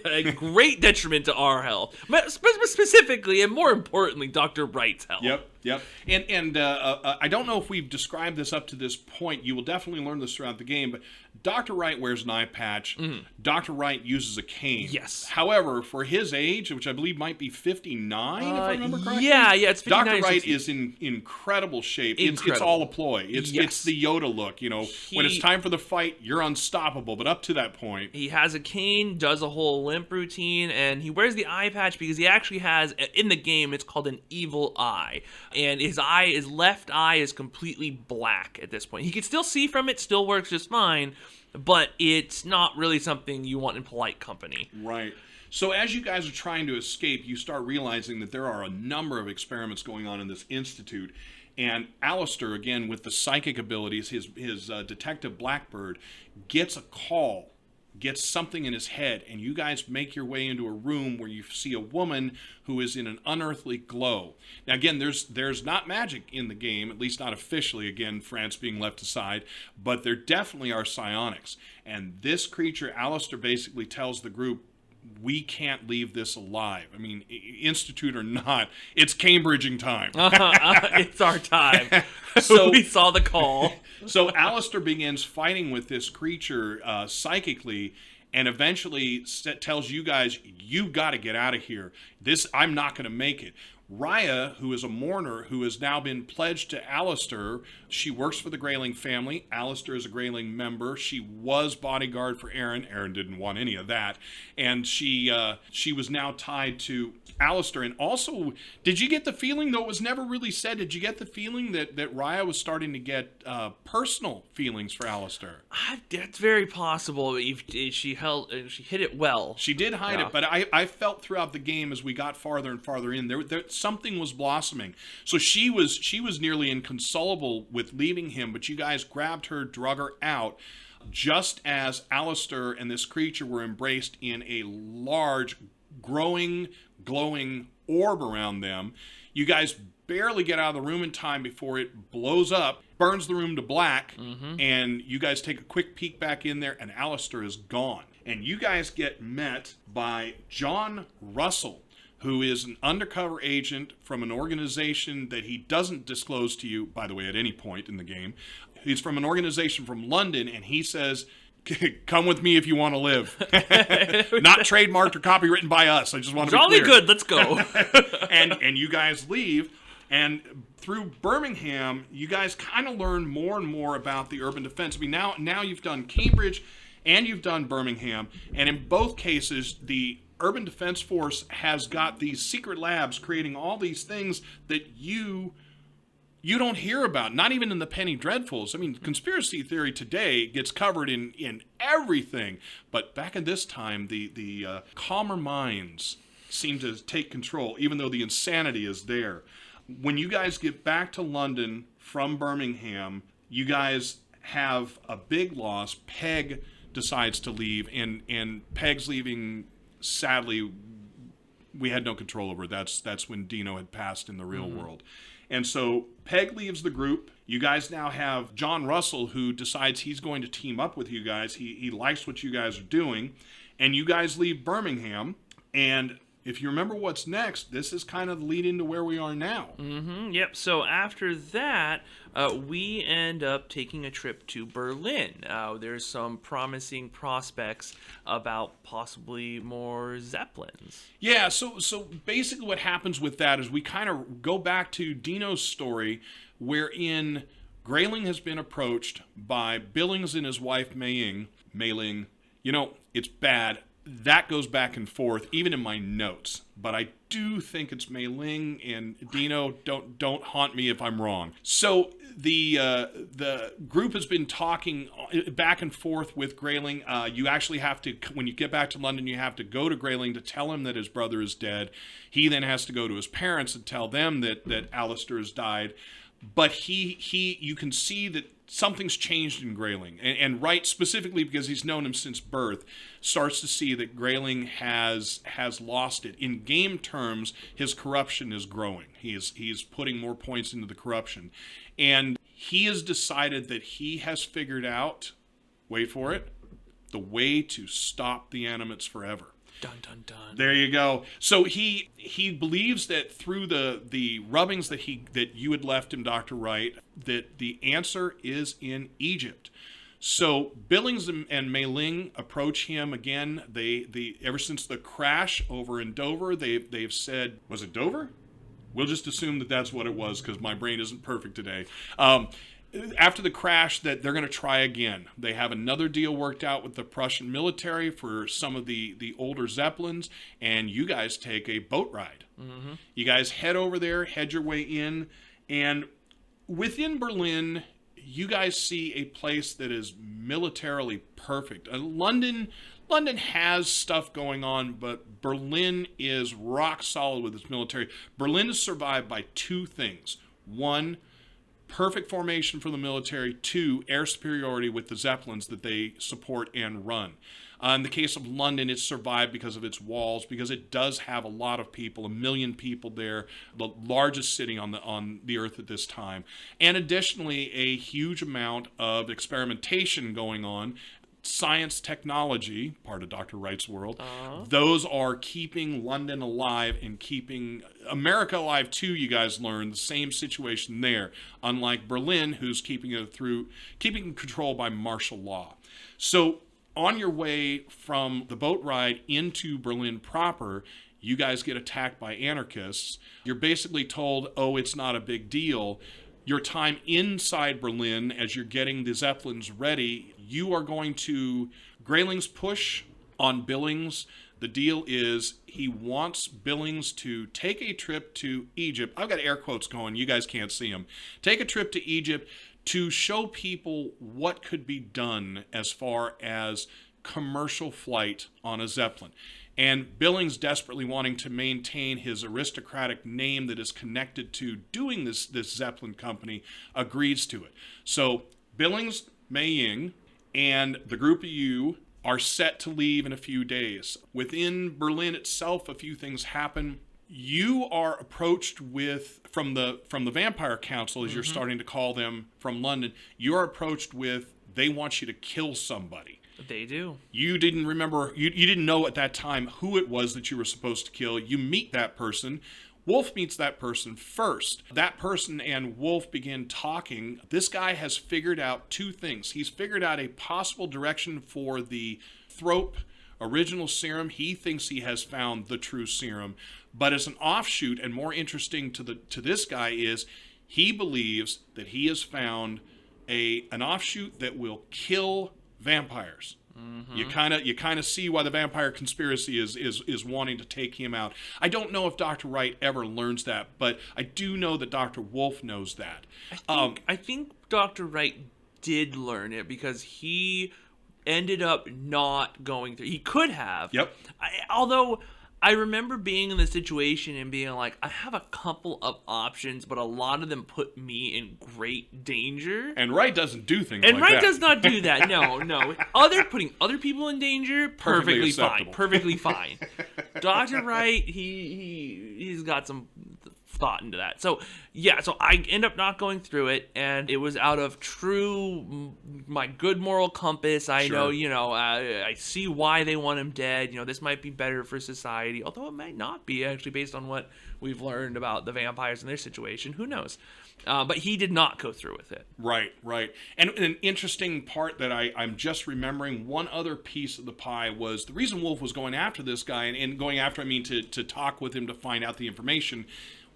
Speaker 2: a great detriment to our health, but specifically and more importantly, Dr. Wright's health.
Speaker 1: Yep. And I don't know if we've described this up to this point. You will definitely learn this throughout the game, but Dr. Wright wears an eye patch. Mm-hmm. Dr. Wright uses a cane.
Speaker 2: Yes.
Speaker 1: However, for his age, which I believe might be 59, if I remember correctly.
Speaker 2: Yeah, it's 59.
Speaker 1: Dr. Wright is in incredible shape. It's all a ploy. It's the Yoda look. When it's time for the fight, you're unstoppable. But up to that point,
Speaker 2: he has a cane, does a whole limp routine, and he wears the eye patch because he actually has, in the game, it's called an evil eye. And his left eye is completely black at this point. He can still see from it, still works just fine, but it's not really something you want in polite company.
Speaker 1: Right. So as you guys are trying to escape, you start realizing that there are a number of experiments going on in this institute. And Alistair, again, with the psychic abilities, his detective Blackbird, gets a call, gets something in his head, and you guys make your way into a room where you see a woman who is in an unearthly glow. Now, again, there's not magic in the game, at least not officially, again, France being left aside, but there definitely are psionics. And this creature, Alistair, basically tells the group, we can't leave this alive. I mean, Institute or not, it's Cambridging time.
Speaker 2: It's our time. So we saw the call.
Speaker 1: So Alistair begins fighting with this creature psychically, and eventually tells you guys, you got to get out of here. I'm not going to make it. Raya, who is a mourner, who has now been pledged to Alistair. She works for the Grayling family. Alistair is a Grayling member. She was bodyguard for Aaron. Aaron didn't want any of that. And she was now tied to Alistair. And also, did you get the feeling, though it was never really said, did you get the feeling that Raya was starting to get personal feelings for Alistair?
Speaker 2: That's very possible. She hit it well.
Speaker 1: She did hide it, but I felt throughout the game as we got farther and farther in, there something was blossoming. So she was nearly inconsolable with leaving him, but you guys grabbed her, drug her out, just as Alistair and this creature were embraced in a large, growing, glowing orb around them. You guys barely get out of the room in time before it blows up, burns the room to black, and you guys take a quick peek back in there, and Alistair is gone. And you guys get met by John Russell, who is an undercover agent from an organization that he doesn't disclose to you, by the way, at any point in the game. He's from an organization from London, and he says, come with me if you want to live. Not trademarked or copywritten by us. I just want to be clear.
Speaker 2: Jolly good, let's go.
Speaker 1: and you guys leave, and through Birmingham, you guys kind of learn more and more about the urban defense. I mean, now you've done Cambridge and you've done Birmingham, and in both cases, the Urban Defense Force has got these secret labs creating all these things that you don't hear about, not even in the Penny Dreadfuls. I mean, conspiracy theory today gets covered in everything, but back in this time, the calmer minds seem to take control, even though the insanity is there. When you guys get back to London from Birmingham, you guys have a big loss. Peg decides to leave, and Peg's leaving. Sadly, we had no control over it. That's when Dino had passed in the real world. And so Peg leaves the group. You guys now have John Russell, who decides he's going to team up with you guys. He likes what you guys are doing. And you guys leave Birmingham. And if you remember what's next, this is kind of the lead into where we are now.
Speaker 2: Yep. So after that, we end up taking a trip to Berlin. There's some promising prospects about possibly more Zeppelins.
Speaker 1: Yeah, so basically what happens with that is we kind of go back to Dino's story, wherein Grayling has been approached by Billings and his wife Mei Ling. You know, it's bad. That goes back and forth, even in my notes. But I do think it's Mei Ling, and Dino, don't haunt me if I'm wrong. So the group has been talking back and forth with Grayling. You actually have to, when you get back to London, you have to go to Grayling to tell him that his brother is dead. He then has to go to his parents and tell them that Alistair has died. But you can see that something's changed in Grayling, and Wright, specifically because he's known him since birth, starts to see that Grayling has lost it. In game terms, his corruption is growing. He's putting more points into the corruption, and he has decided that he has figured out, wait for it, the way to stop the Animates forever.
Speaker 2: Dun, dun, dun.
Speaker 1: There you go. So he believes that through the rubbings that you had left him, Dr. Wright, that the answer is in Egypt. So Billings and Mei Ling approach him again. They ever since the crash over in Dover, they've said, was it Dover? We'll just assume that that's what it was because my brain isn't perfect today. After the crash, that they're going to try again. They have another deal worked out with the Prussian military for some of the older Zeppelins, and you guys take a boat ride. You guys head over there, head your way in, and within Berlin, you guys see a place that is militarily perfect. London has stuff going on, but Berlin is rock solid with its military. Berlin is survived by two things. One, perfect formation for the military. Two, air superiority with the Zeppelins that they support and run. In the case of London, it's survived because of its walls, because it does have a lot of people, 1 million people there, the largest city on the earth at this time. And additionally, a huge amount of experimentation going on. Science, technology, part of Dr. Wright's world, those are keeping London alive and keeping America alive too. You guys learn the same situation there, unlike Berlin, who's keeping control by martial law. So on your way from the boat ride into Berlin proper, you guys get attacked by anarchists. You're basically told, oh, it's not a big deal. Your time inside Berlin, as you're getting the Zeppelins ready, you are going to... Grayling's push on Billings, the deal is he wants Billings to take a trip to Egypt. I've got air quotes going. You guys can't see them. Take a trip to Egypt to show people what could be done as far as commercial flight on a Zeppelin. And Billings, desperately wanting to maintain his aristocratic name that is connected to doing this Zeppelin company, agrees to it. So Billings, Mei Ying, and the group of you are set to leave in a few days. Within Berlin itself, a few things happen. You are approached with, from the Vampire Council, as you're starting to call them, from London, you are approached with, they want you to kill somebody.
Speaker 2: They do.
Speaker 1: You didn't remember, you didn't know at that time who it was that you were supposed to kill. You meet that person. Wolf meets that person first. That person and Wolf begin talking. This guy has figured out two things. He's figured out a possible direction for the Thrope original serum. He thinks he has found the true serum. But as an offshoot, and more interesting to this guy, is he believes that he has found an offshoot that will kill vampires. You kind of see why the vampire conspiracy is wanting to take him out. I don't know if Dr. Wright ever learns that, but I do know that Dr. Wolf knows that.
Speaker 2: I think Dr. Wright did learn it because he ended up not going through. He could have.
Speaker 1: Yep.
Speaker 2: Although I remember being in the situation and being like, I have a couple of options, but a lot of them put me in great danger.
Speaker 1: And Wright doesn't do things
Speaker 2: and
Speaker 1: like
Speaker 2: Wright
Speaker 1: that.
Speaker 2: does not do that. No. Putting other people in danger, perfectly fine. Perfectly fine. Dr. Wright, he's got some thought into that. So I end up not going through it, and it was out of my good moral compass. I know, I see why they want him dead. This might be better for society, although it might not be, actually, based on what we've learned about the vampires and their situation. Who knows? But he did not go through with it.
Speaker 1: Right. And an interesting part that I'm just remembering, one other piece of the pie was the reason Wolf was going after this guy, and going after, I mean, to talk with him to find out the information.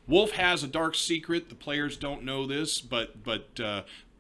Speaker 1: Wolf has a dark secret. The players don't know this, but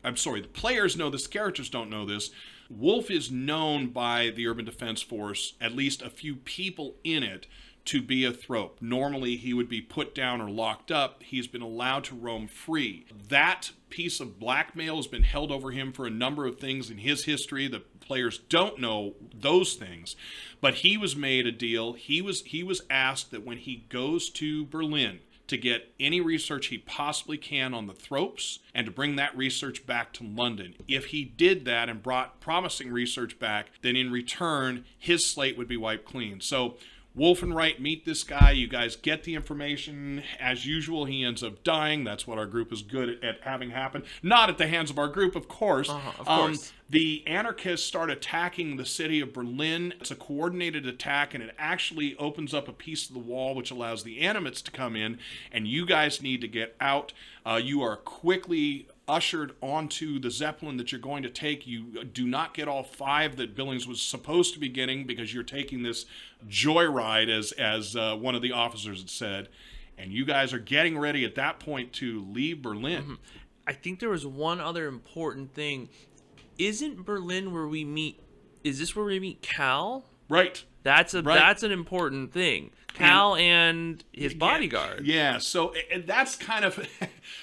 Speaker 1: I'm sorry, the players know this, the characters don't know this. Wolf is known by the Urban Defense Force, at least a few people in it, to be a Thrope. Normally, he would be put down or locked up. He's been allowed to roam free. That piece of blackmail has been held over him for a number of things in his history. The players don't know those things, but he was made a deal. He was asked that when he goes to Berlin, to get any research he possibly can on the Thropes and to bring that research back to London. If he did that and brought promising research back, then in return, his slate would be wiped clean. So Wolf and Wright meet this guy. You guys get the information. As usual, he ends up dying. That's what our group is good at having happen. Not at the hands of our group, of course.
Speaker 2: Of course.
Speaker 1: The anarchists start attacking the city of Berlin. It's a coordinated attack, and it actually opens up a piece of the wall, which allows the animates to come in, and you guys need to get out. You are quickly ushered onto the Zeppelin that you're going to take. You do not get all 5 that Billings was supposed to be getting, because you're taking this joyride, as one of the officers had said. And you guys are getting ready at that point to leave Berlin.
Speaker 2: Mm-hmm. I think there was one other important thing. Isn't Berlin where we meet? Is this where we meet Cal?
Speaker 1: Right.
Speaker 2: That's an important thing. Cal and his bodyguard.
Speaker 1: Yeah, so and that's kind of...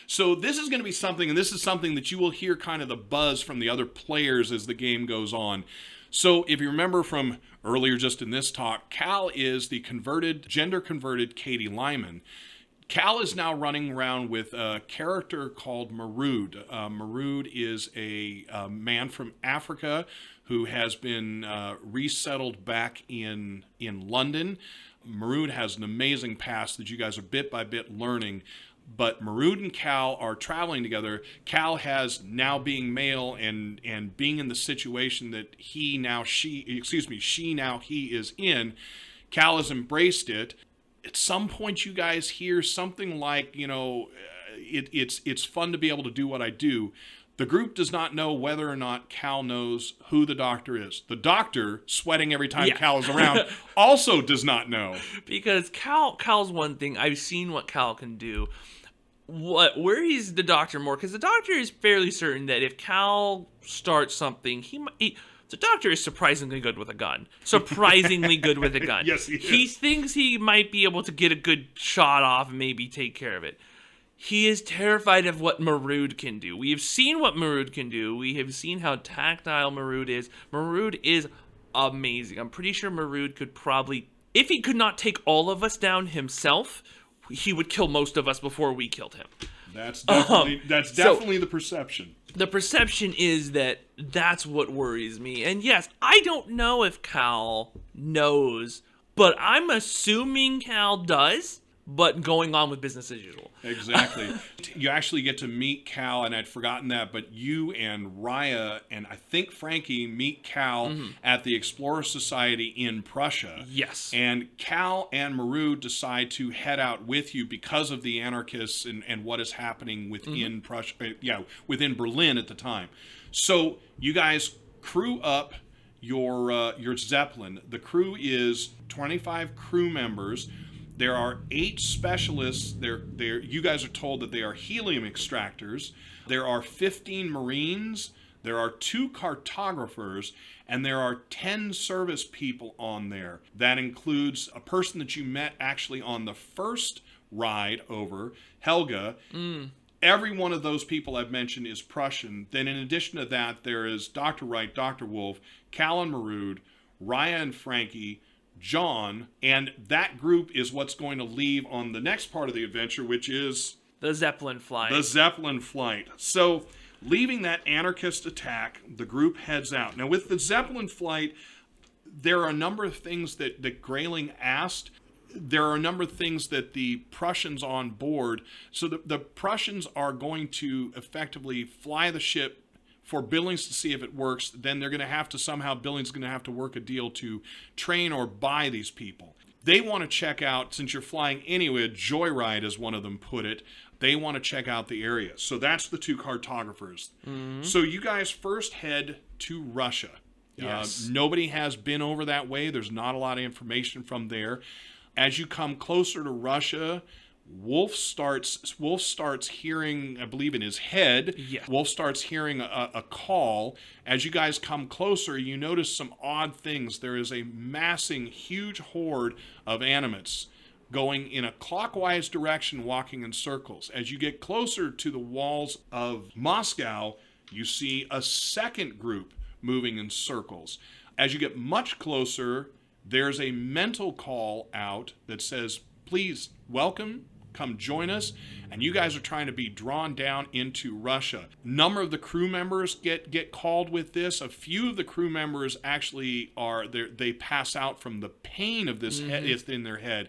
Speaker 1: So this is going to be something, and this is something that you will hear kind of the buzz from the other players as the game goes on. So if you remember from earlier just in this talk, Cal is the gender-converted Katie Lyman. Cal is now running around with a character called Marood. Marood is a man from Africa who has been resettled back in London. Marood has an amazing past that you guys are bit by bit learning. But Marood and Cal are traveling together. Cal has now being male and being in the situation that he is in. Cal has embraced it. At some point, you guys hear something like, it's fun to be able to do what I do. The group does not know whether or not Cal knows who the Doctor is. The Doctor, sweating every time Cal is around, also does not know.
Speaker 2: Because Cal's one thing. I've seen what Cal can do. What worries the Doctor more, because the Doctor is fairly certain that if Cal starts something, the Doctor is surprisingly good with a gun. Surprisingly good with a gun.
Speaker 1: Yes, he is.
Speaker 2: He thinks he might be able to get a good shot off and maybe take care of it. He is terrified of what Marud can do. We have seen what Marud can do. We have seen how tactile Marud is. Marud is amazing. I'm pretty sure Marud could probably, if he could not take all of us down himself, he would kill most of us before we killed him.
Speaker 1: That's definitely the perception.
Speaker 2: The perception is that that's what worries me. And yes, I don't know if Cal knows, but I'm assuming Cal does. But going on with business as usual.
Speaker 1: Exactly. You actually get to meet Cal, and I'd forgotten that, but you and Raya and I think Frankie meet Cal at the Explorer Society in Prussia.
Speaker 2: Yes.
Speaker 1: And Cal and Marud decide to head out with you because of the anarchists and what is happening within Prussia, within Berlin at the time. So you guys crew up your Zeppelin. The crew is 25 crew members. There are 8 specialists. You guys are told that they are helium extractors. There are 15 Marines. There are 2 cartographers. And there are 10 service people on there. That includes a person that you met actually on the first ride over, Helga. Every one of those people I've mentioned is Prussian. Then in addition to that, there is Dr. Wright, Dr. Wolf, Cal and Marud, Raya and Frankie, John, and that group is what's going to leave on the next part of the adventure, which is
Speaker 2: the Zeppelin flight.
Speaker 1: So, leaving that anarchist attack, the group heads out. Now, with the Zeppelin flight, there are a number of things that Grayling asked. There are a number of things that the Prussians on board. So the Prussians are going to effectively fly the ship for Billings to see if it works. Then they're going to have to Billings is going to have to work a deal to train or buy these people. They want to check out, since you're flying anyway, a joyride, as one of them put it, they want to check out the area. So that's the 2 cartographers. So you guys first head to Russia.
Speaker 2: Yes.
Speaker 1: Nobody has been over that way. There's not a lot of information from there. As you come closer to Russia, Wolf starts hearing, I believe in his head, Wolf starts hearing a call. As you guys come closer, you notice some odd things. There is a massing, huge horde of animates going in a clockwise direction, walking in circles. As you get closer to the walls of Moscow, you see a second group moving in circles. As you get much closer, there's a mental call out that says, please, welcome, come join us. And you guys are trying to be drawn down into Russia. Number of the crew members get called with this. A few of the crew members actually they pass out from the pain of this head in their head.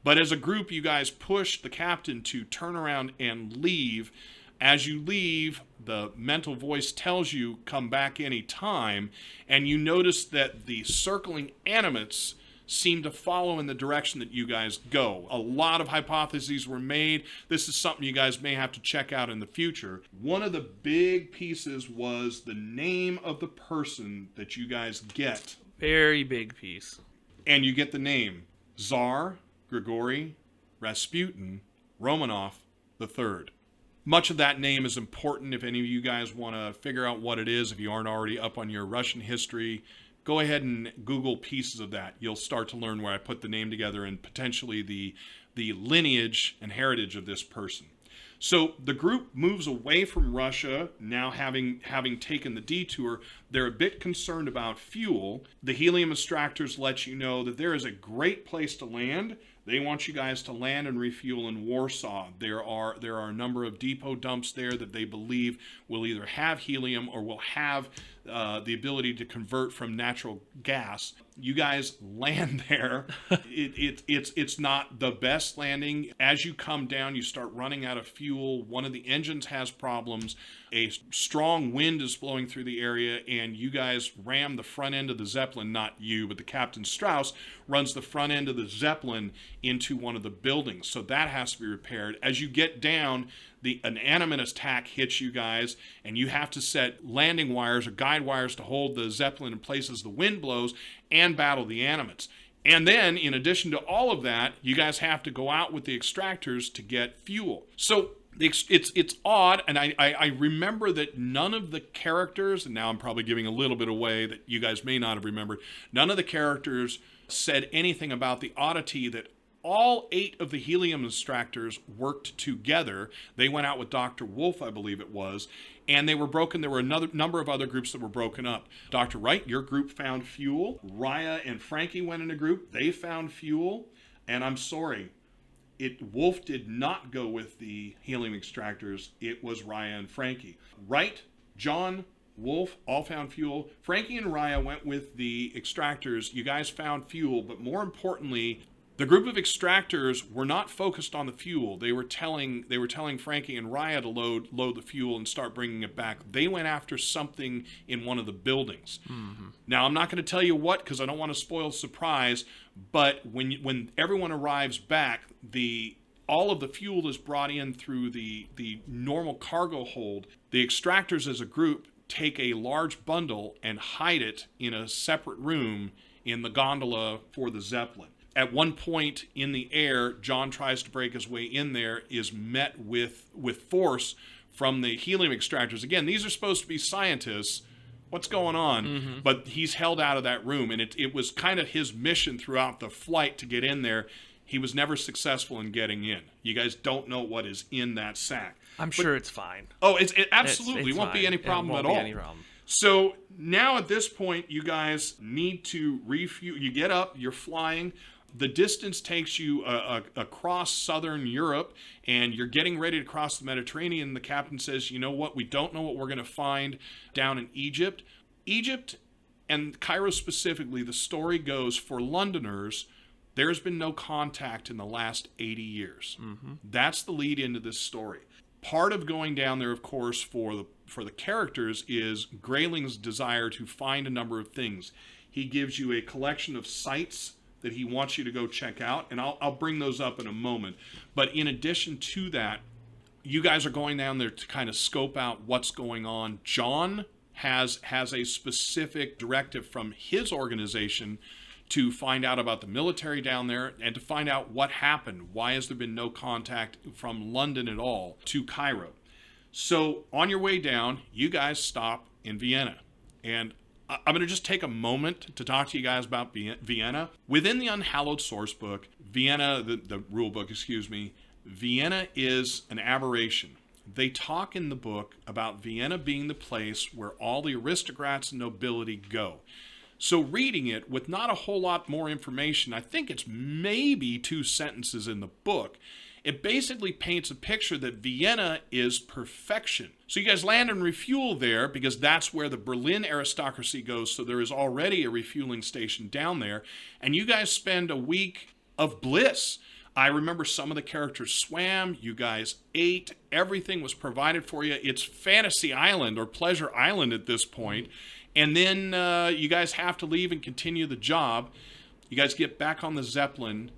Speaker 1: But as a group, you guys push the captain to turn around and leave. As you leave, the mental voice tells you, come back any time. And you notice that the circling animates seem to follow in the direction that you guys go. A lot of hypotheses were made. This is something you guys may have to check out in the future. One of the big pieces was the name of the person that you guys get.
Speaker 2: Very big piece.
Speaker 1: And you get the name Tsar Grigory Rasputin Romanov III. Much of that name is important if any of you guys want to figure out what it is. If you aren't already up on your Russian history, go ahead and Google pieces of that. You'll start to learn where I put the name together and potentially the lineage and heritage of this person. So the group moves away from Russia, now having taken the detour. They're a bit concerned about fuel. The helium extractors let you know that there is a great place to land. They want you guys to land and refuel in Warsaw. There are a number of depot dumps there that they believe will either have helium or will have the ability to convert from natural gas. You guys land there. It's not the best landing. As you come down, you start running out of fuel. One of the engines has problems. A strong wind is blowing through the area, and you guys ram the front end of the Zeppelin, not you, but the Captain Strauss runs the front end of the Zeppelin into one of the buildings. So that has to be repaired. As you get down, an animate attack hits you guys, and you have to set landing wires or guide wires to hold the Zeppelin in place as the wind blows and battle the animates. And then, in addition to all of that, you guys have to go out with the extractors to get fuel. So it's odd, and I remember that none of the characters, and now I'm probably giving a little bit away that you guys may not have remembered, none of the characters said anything about the oddity that all 8 of the helium extractors worked together. They went out with Dr. Wolf, I believe it was, and they were broken. There were another number of other groups that were broken up. Dr. Wright, your group found fuel. Raya and Frankie went in a group. They found fuel. And I'm sorry, Wolf did not go with the helium extractors. It was Raya and Frankie. Wright, John, Wolf all found fuel. Frankie and Raya went with the extractors. You guys found fuel, but more importantly, the group of extractors were not focused on the fuel. They were telling Frankie and Raya to load the fuel and start bringing it back. They went after something in one of the buildings. Mm-hmm. Now, I'm not going to tell you what because I don't want to spoil the surprise, but when everyone arrives back, all of the fuel is brought in through the normal cargo hold. The extractors as a group take a large bundle and hide it in a separate room in the gondola for the Zeppelin. At one point in the air, John tries to break his way in there, is met with force from the helium extractors. Again, these are supposed to be scientists. What's going on? Mm-hmm. But he's held out of that room, and it was kind of his mission throughout the flight to get in there. He was never successful in getting in. You guys don't know what is in that sack.
Speaker 2: I'm sure it's fine.
Speaker 1: Oh, it absolutely won't be any problem at all.
Speaker 2: Any problem.
Speaker 1: So now at this point, you guys need to refuel. You get up, you're flying. The distance takes you across southern Europe, and you're getting ready to cross the Mediterranean. The captain says, you know what, we don't know what we're going to find down in Egypt. Egypt, and Cairo specifically, the story goes, for Londoners, there's been no contact in the last 80 years. Mm-hmm. That's the lead into this story. Part of going down there, of course, for the characters is Grayling's desire to find a number of things. He gives you a collection of sites that he wants you to go check out, and I'll bring those up in a moment. But in addition to that, you guys are going down there to kind of scope out what's going on. John has a specific directive from his organization to find out about the military down there and to find out what happened. Why has there been no contact from London at all to Cairo? So on your way down, you guys stop in Vienna. And I'm going to just take a moment to talk to you guys about Vienna. Within the Unhallowed source book, Vienna, the rule book, Vienna is an aberration. They talk in the book about Vienna being the place where all the aristocrats and nobility go. So reading it with not a whole lot more information, I think it's maybe 2 sentences in the book, it basically paints a picture that Vienna is perfection. So you guys land and refuel there because that's where the Berlin aristocracy goes, so there is already a refueling station down there, and you guys spend a week of bliss. I remember some of the characters swam, you guys ate, everything was provided for you. It's Fantasy Island or Pleasure Island at this point. And then you guys have to leave and continue the job. You guys get back on the Zeppelin.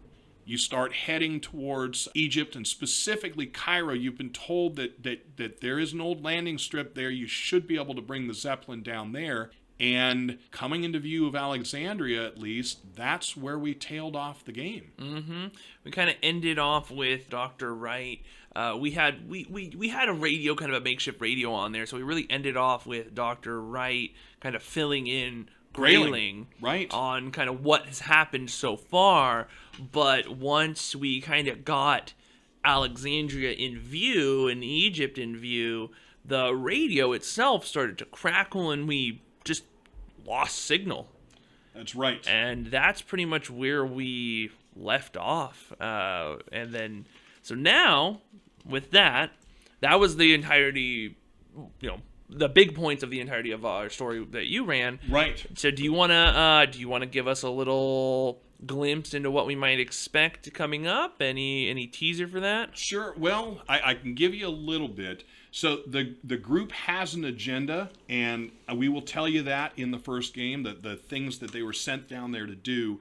Speaker 1: You start heading towards Egypt and specifically Cairo. You've been told that there is an old landing strip there. You should be able to bring the Zeppelin down there. And coming into view of Alexandria, at least, that's where we tailed off the game.
Speaker 2: Mm-hmm. We kind of ended off with Dr. Wright. We had a radio, kind of a makeshift radio on there, so we really ended off with Dr. Wright kind of filling in Grayling
Speaker 1: right,
Speaker 2: on kind of what has happened so far. But once we kind of got Alexandria in view and Egypt in view, the radio itself started to crackle and we just lost signal.
Speaker 1: That's right.
Speaker 2: And that's pretty much where we left off. And then, so now, with that was the entirety, the big points of the entirety of our story that you ran.
Speaker 1: Right.
Speaker 2: So do you wanna give us a little glimpse into what we might expect coming up? Any teaser for that?
Speaker 1: Sure. Well, I can give you a little bit. So the group has an agenda, and we will tell you that in the first game, the things that they were sent down there to do.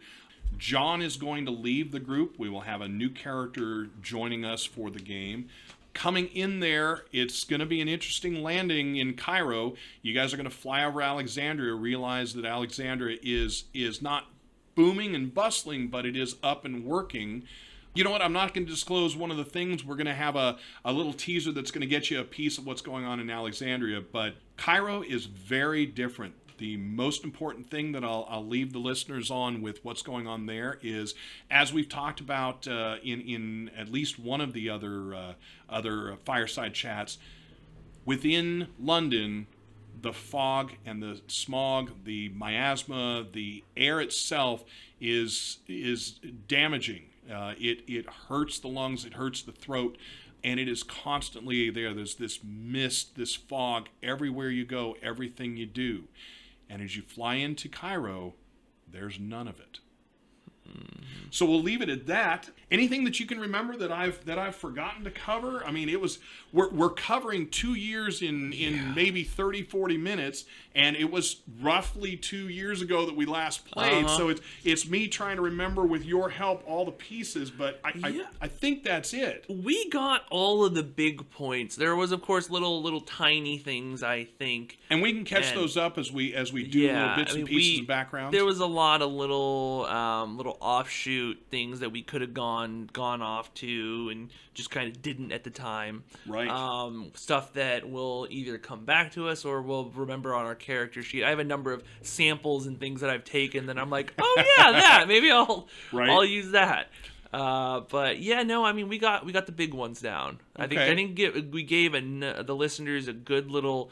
Speaker 1: John is going to leave the group. We will have a new character joining us for the game. coming in there, it's going to be an interesting landing in Cairo. You guys are going to fly over Alexandria, realize that Alexandria is not booming and bustling, but it is up and working. You know what? I'm not going to disclose one of the things. We're going to have a little teaser that's going to get you a piece of what's going on in Alexandria, but Cairo is very different. The most important thing that I'll leave the listeners on with what's going on there is, as we've talked about in at least one of the other fireside chats, within London, the fog and the smog, the miasma, the air itself is damaging. It hurts the lungs, it hurts the throat, and it is constantly there. There's this mist, this fog everywhere you go, everything you do. And as you fly into Cairo, there's none of it. So we'll leave it at that. Anything that you can remember that I've forgotten to cover? I mean, we're covering 2 years in maybe 30, 40 minutes, and it was roughly 2 years ago that we last played. So it's me trying to remember with your help all the pieces, but I think that's it.
Speaker 2: We got all of the big points. There was, of course, little tiny things, I think.
Speaker 1: And we can catch those up as we do little bits and pieces and backgrounds.
Speaker 2: There was a lot of little offshoot things that we could have gone off to and just kind of didn't at the time.
Speaker 1: Right.
Speaker 2: Stuff that will either come back to us or we'll remember on our character sheet. I have a number of samples and things that I've taken that I'm like, oh yeah, that maybe I'll use that. But yeah, no, I mean we got the big ones down.
Speaker 1: Okay.
Speaker 2: I think we gave the listeners a good little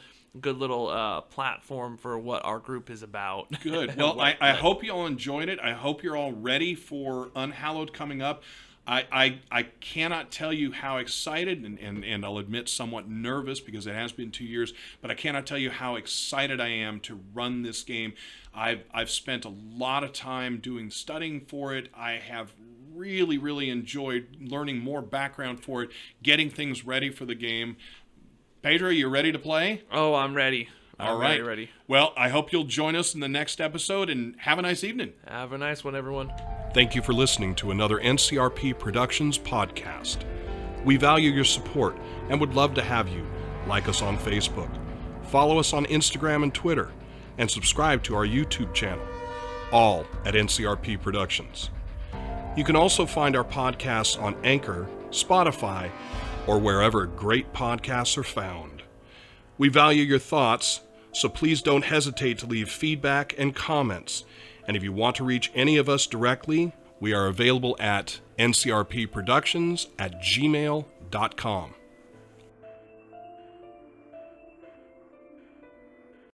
Speaker 2: platform for what our group is about.
Speaker 1: Good. Well, I hope you all enjoyed it. I hope you're all ready for Unhallowed coming up. I cannot tell you how excited, and I'll admit somewhat nervous because it has been 2 years, but I cannot tell you how excited I am to run this game. I've spent a lot of time doing studying for it. I have really, really enjoyed learning more background for it, getting things ready for the game. Pedro, you ready to play?
Speaker 2: Oh, I'm ready.
Speaker 1: All right. Ready. Well, I hope you'll join us in the next episode, and have a nice evening.
Speaker 2: Have a nice one, everyone.
Speaker 1: Thank you for listening to another NCRP Productions podcast. We value your support and would love to have you like us on Facebook, follow us on Instagram and Twitter, and subscribe to our YouTube channel, all at NCRP Productions. You can also find our podcasts on Anchor, Spotify, or wherever great podcasts are found. We value your thoughts, so please don't hesitate to leave feedback and comments. And if you want to reach any of us directly, we are available at ncrpproductions@gmail.com.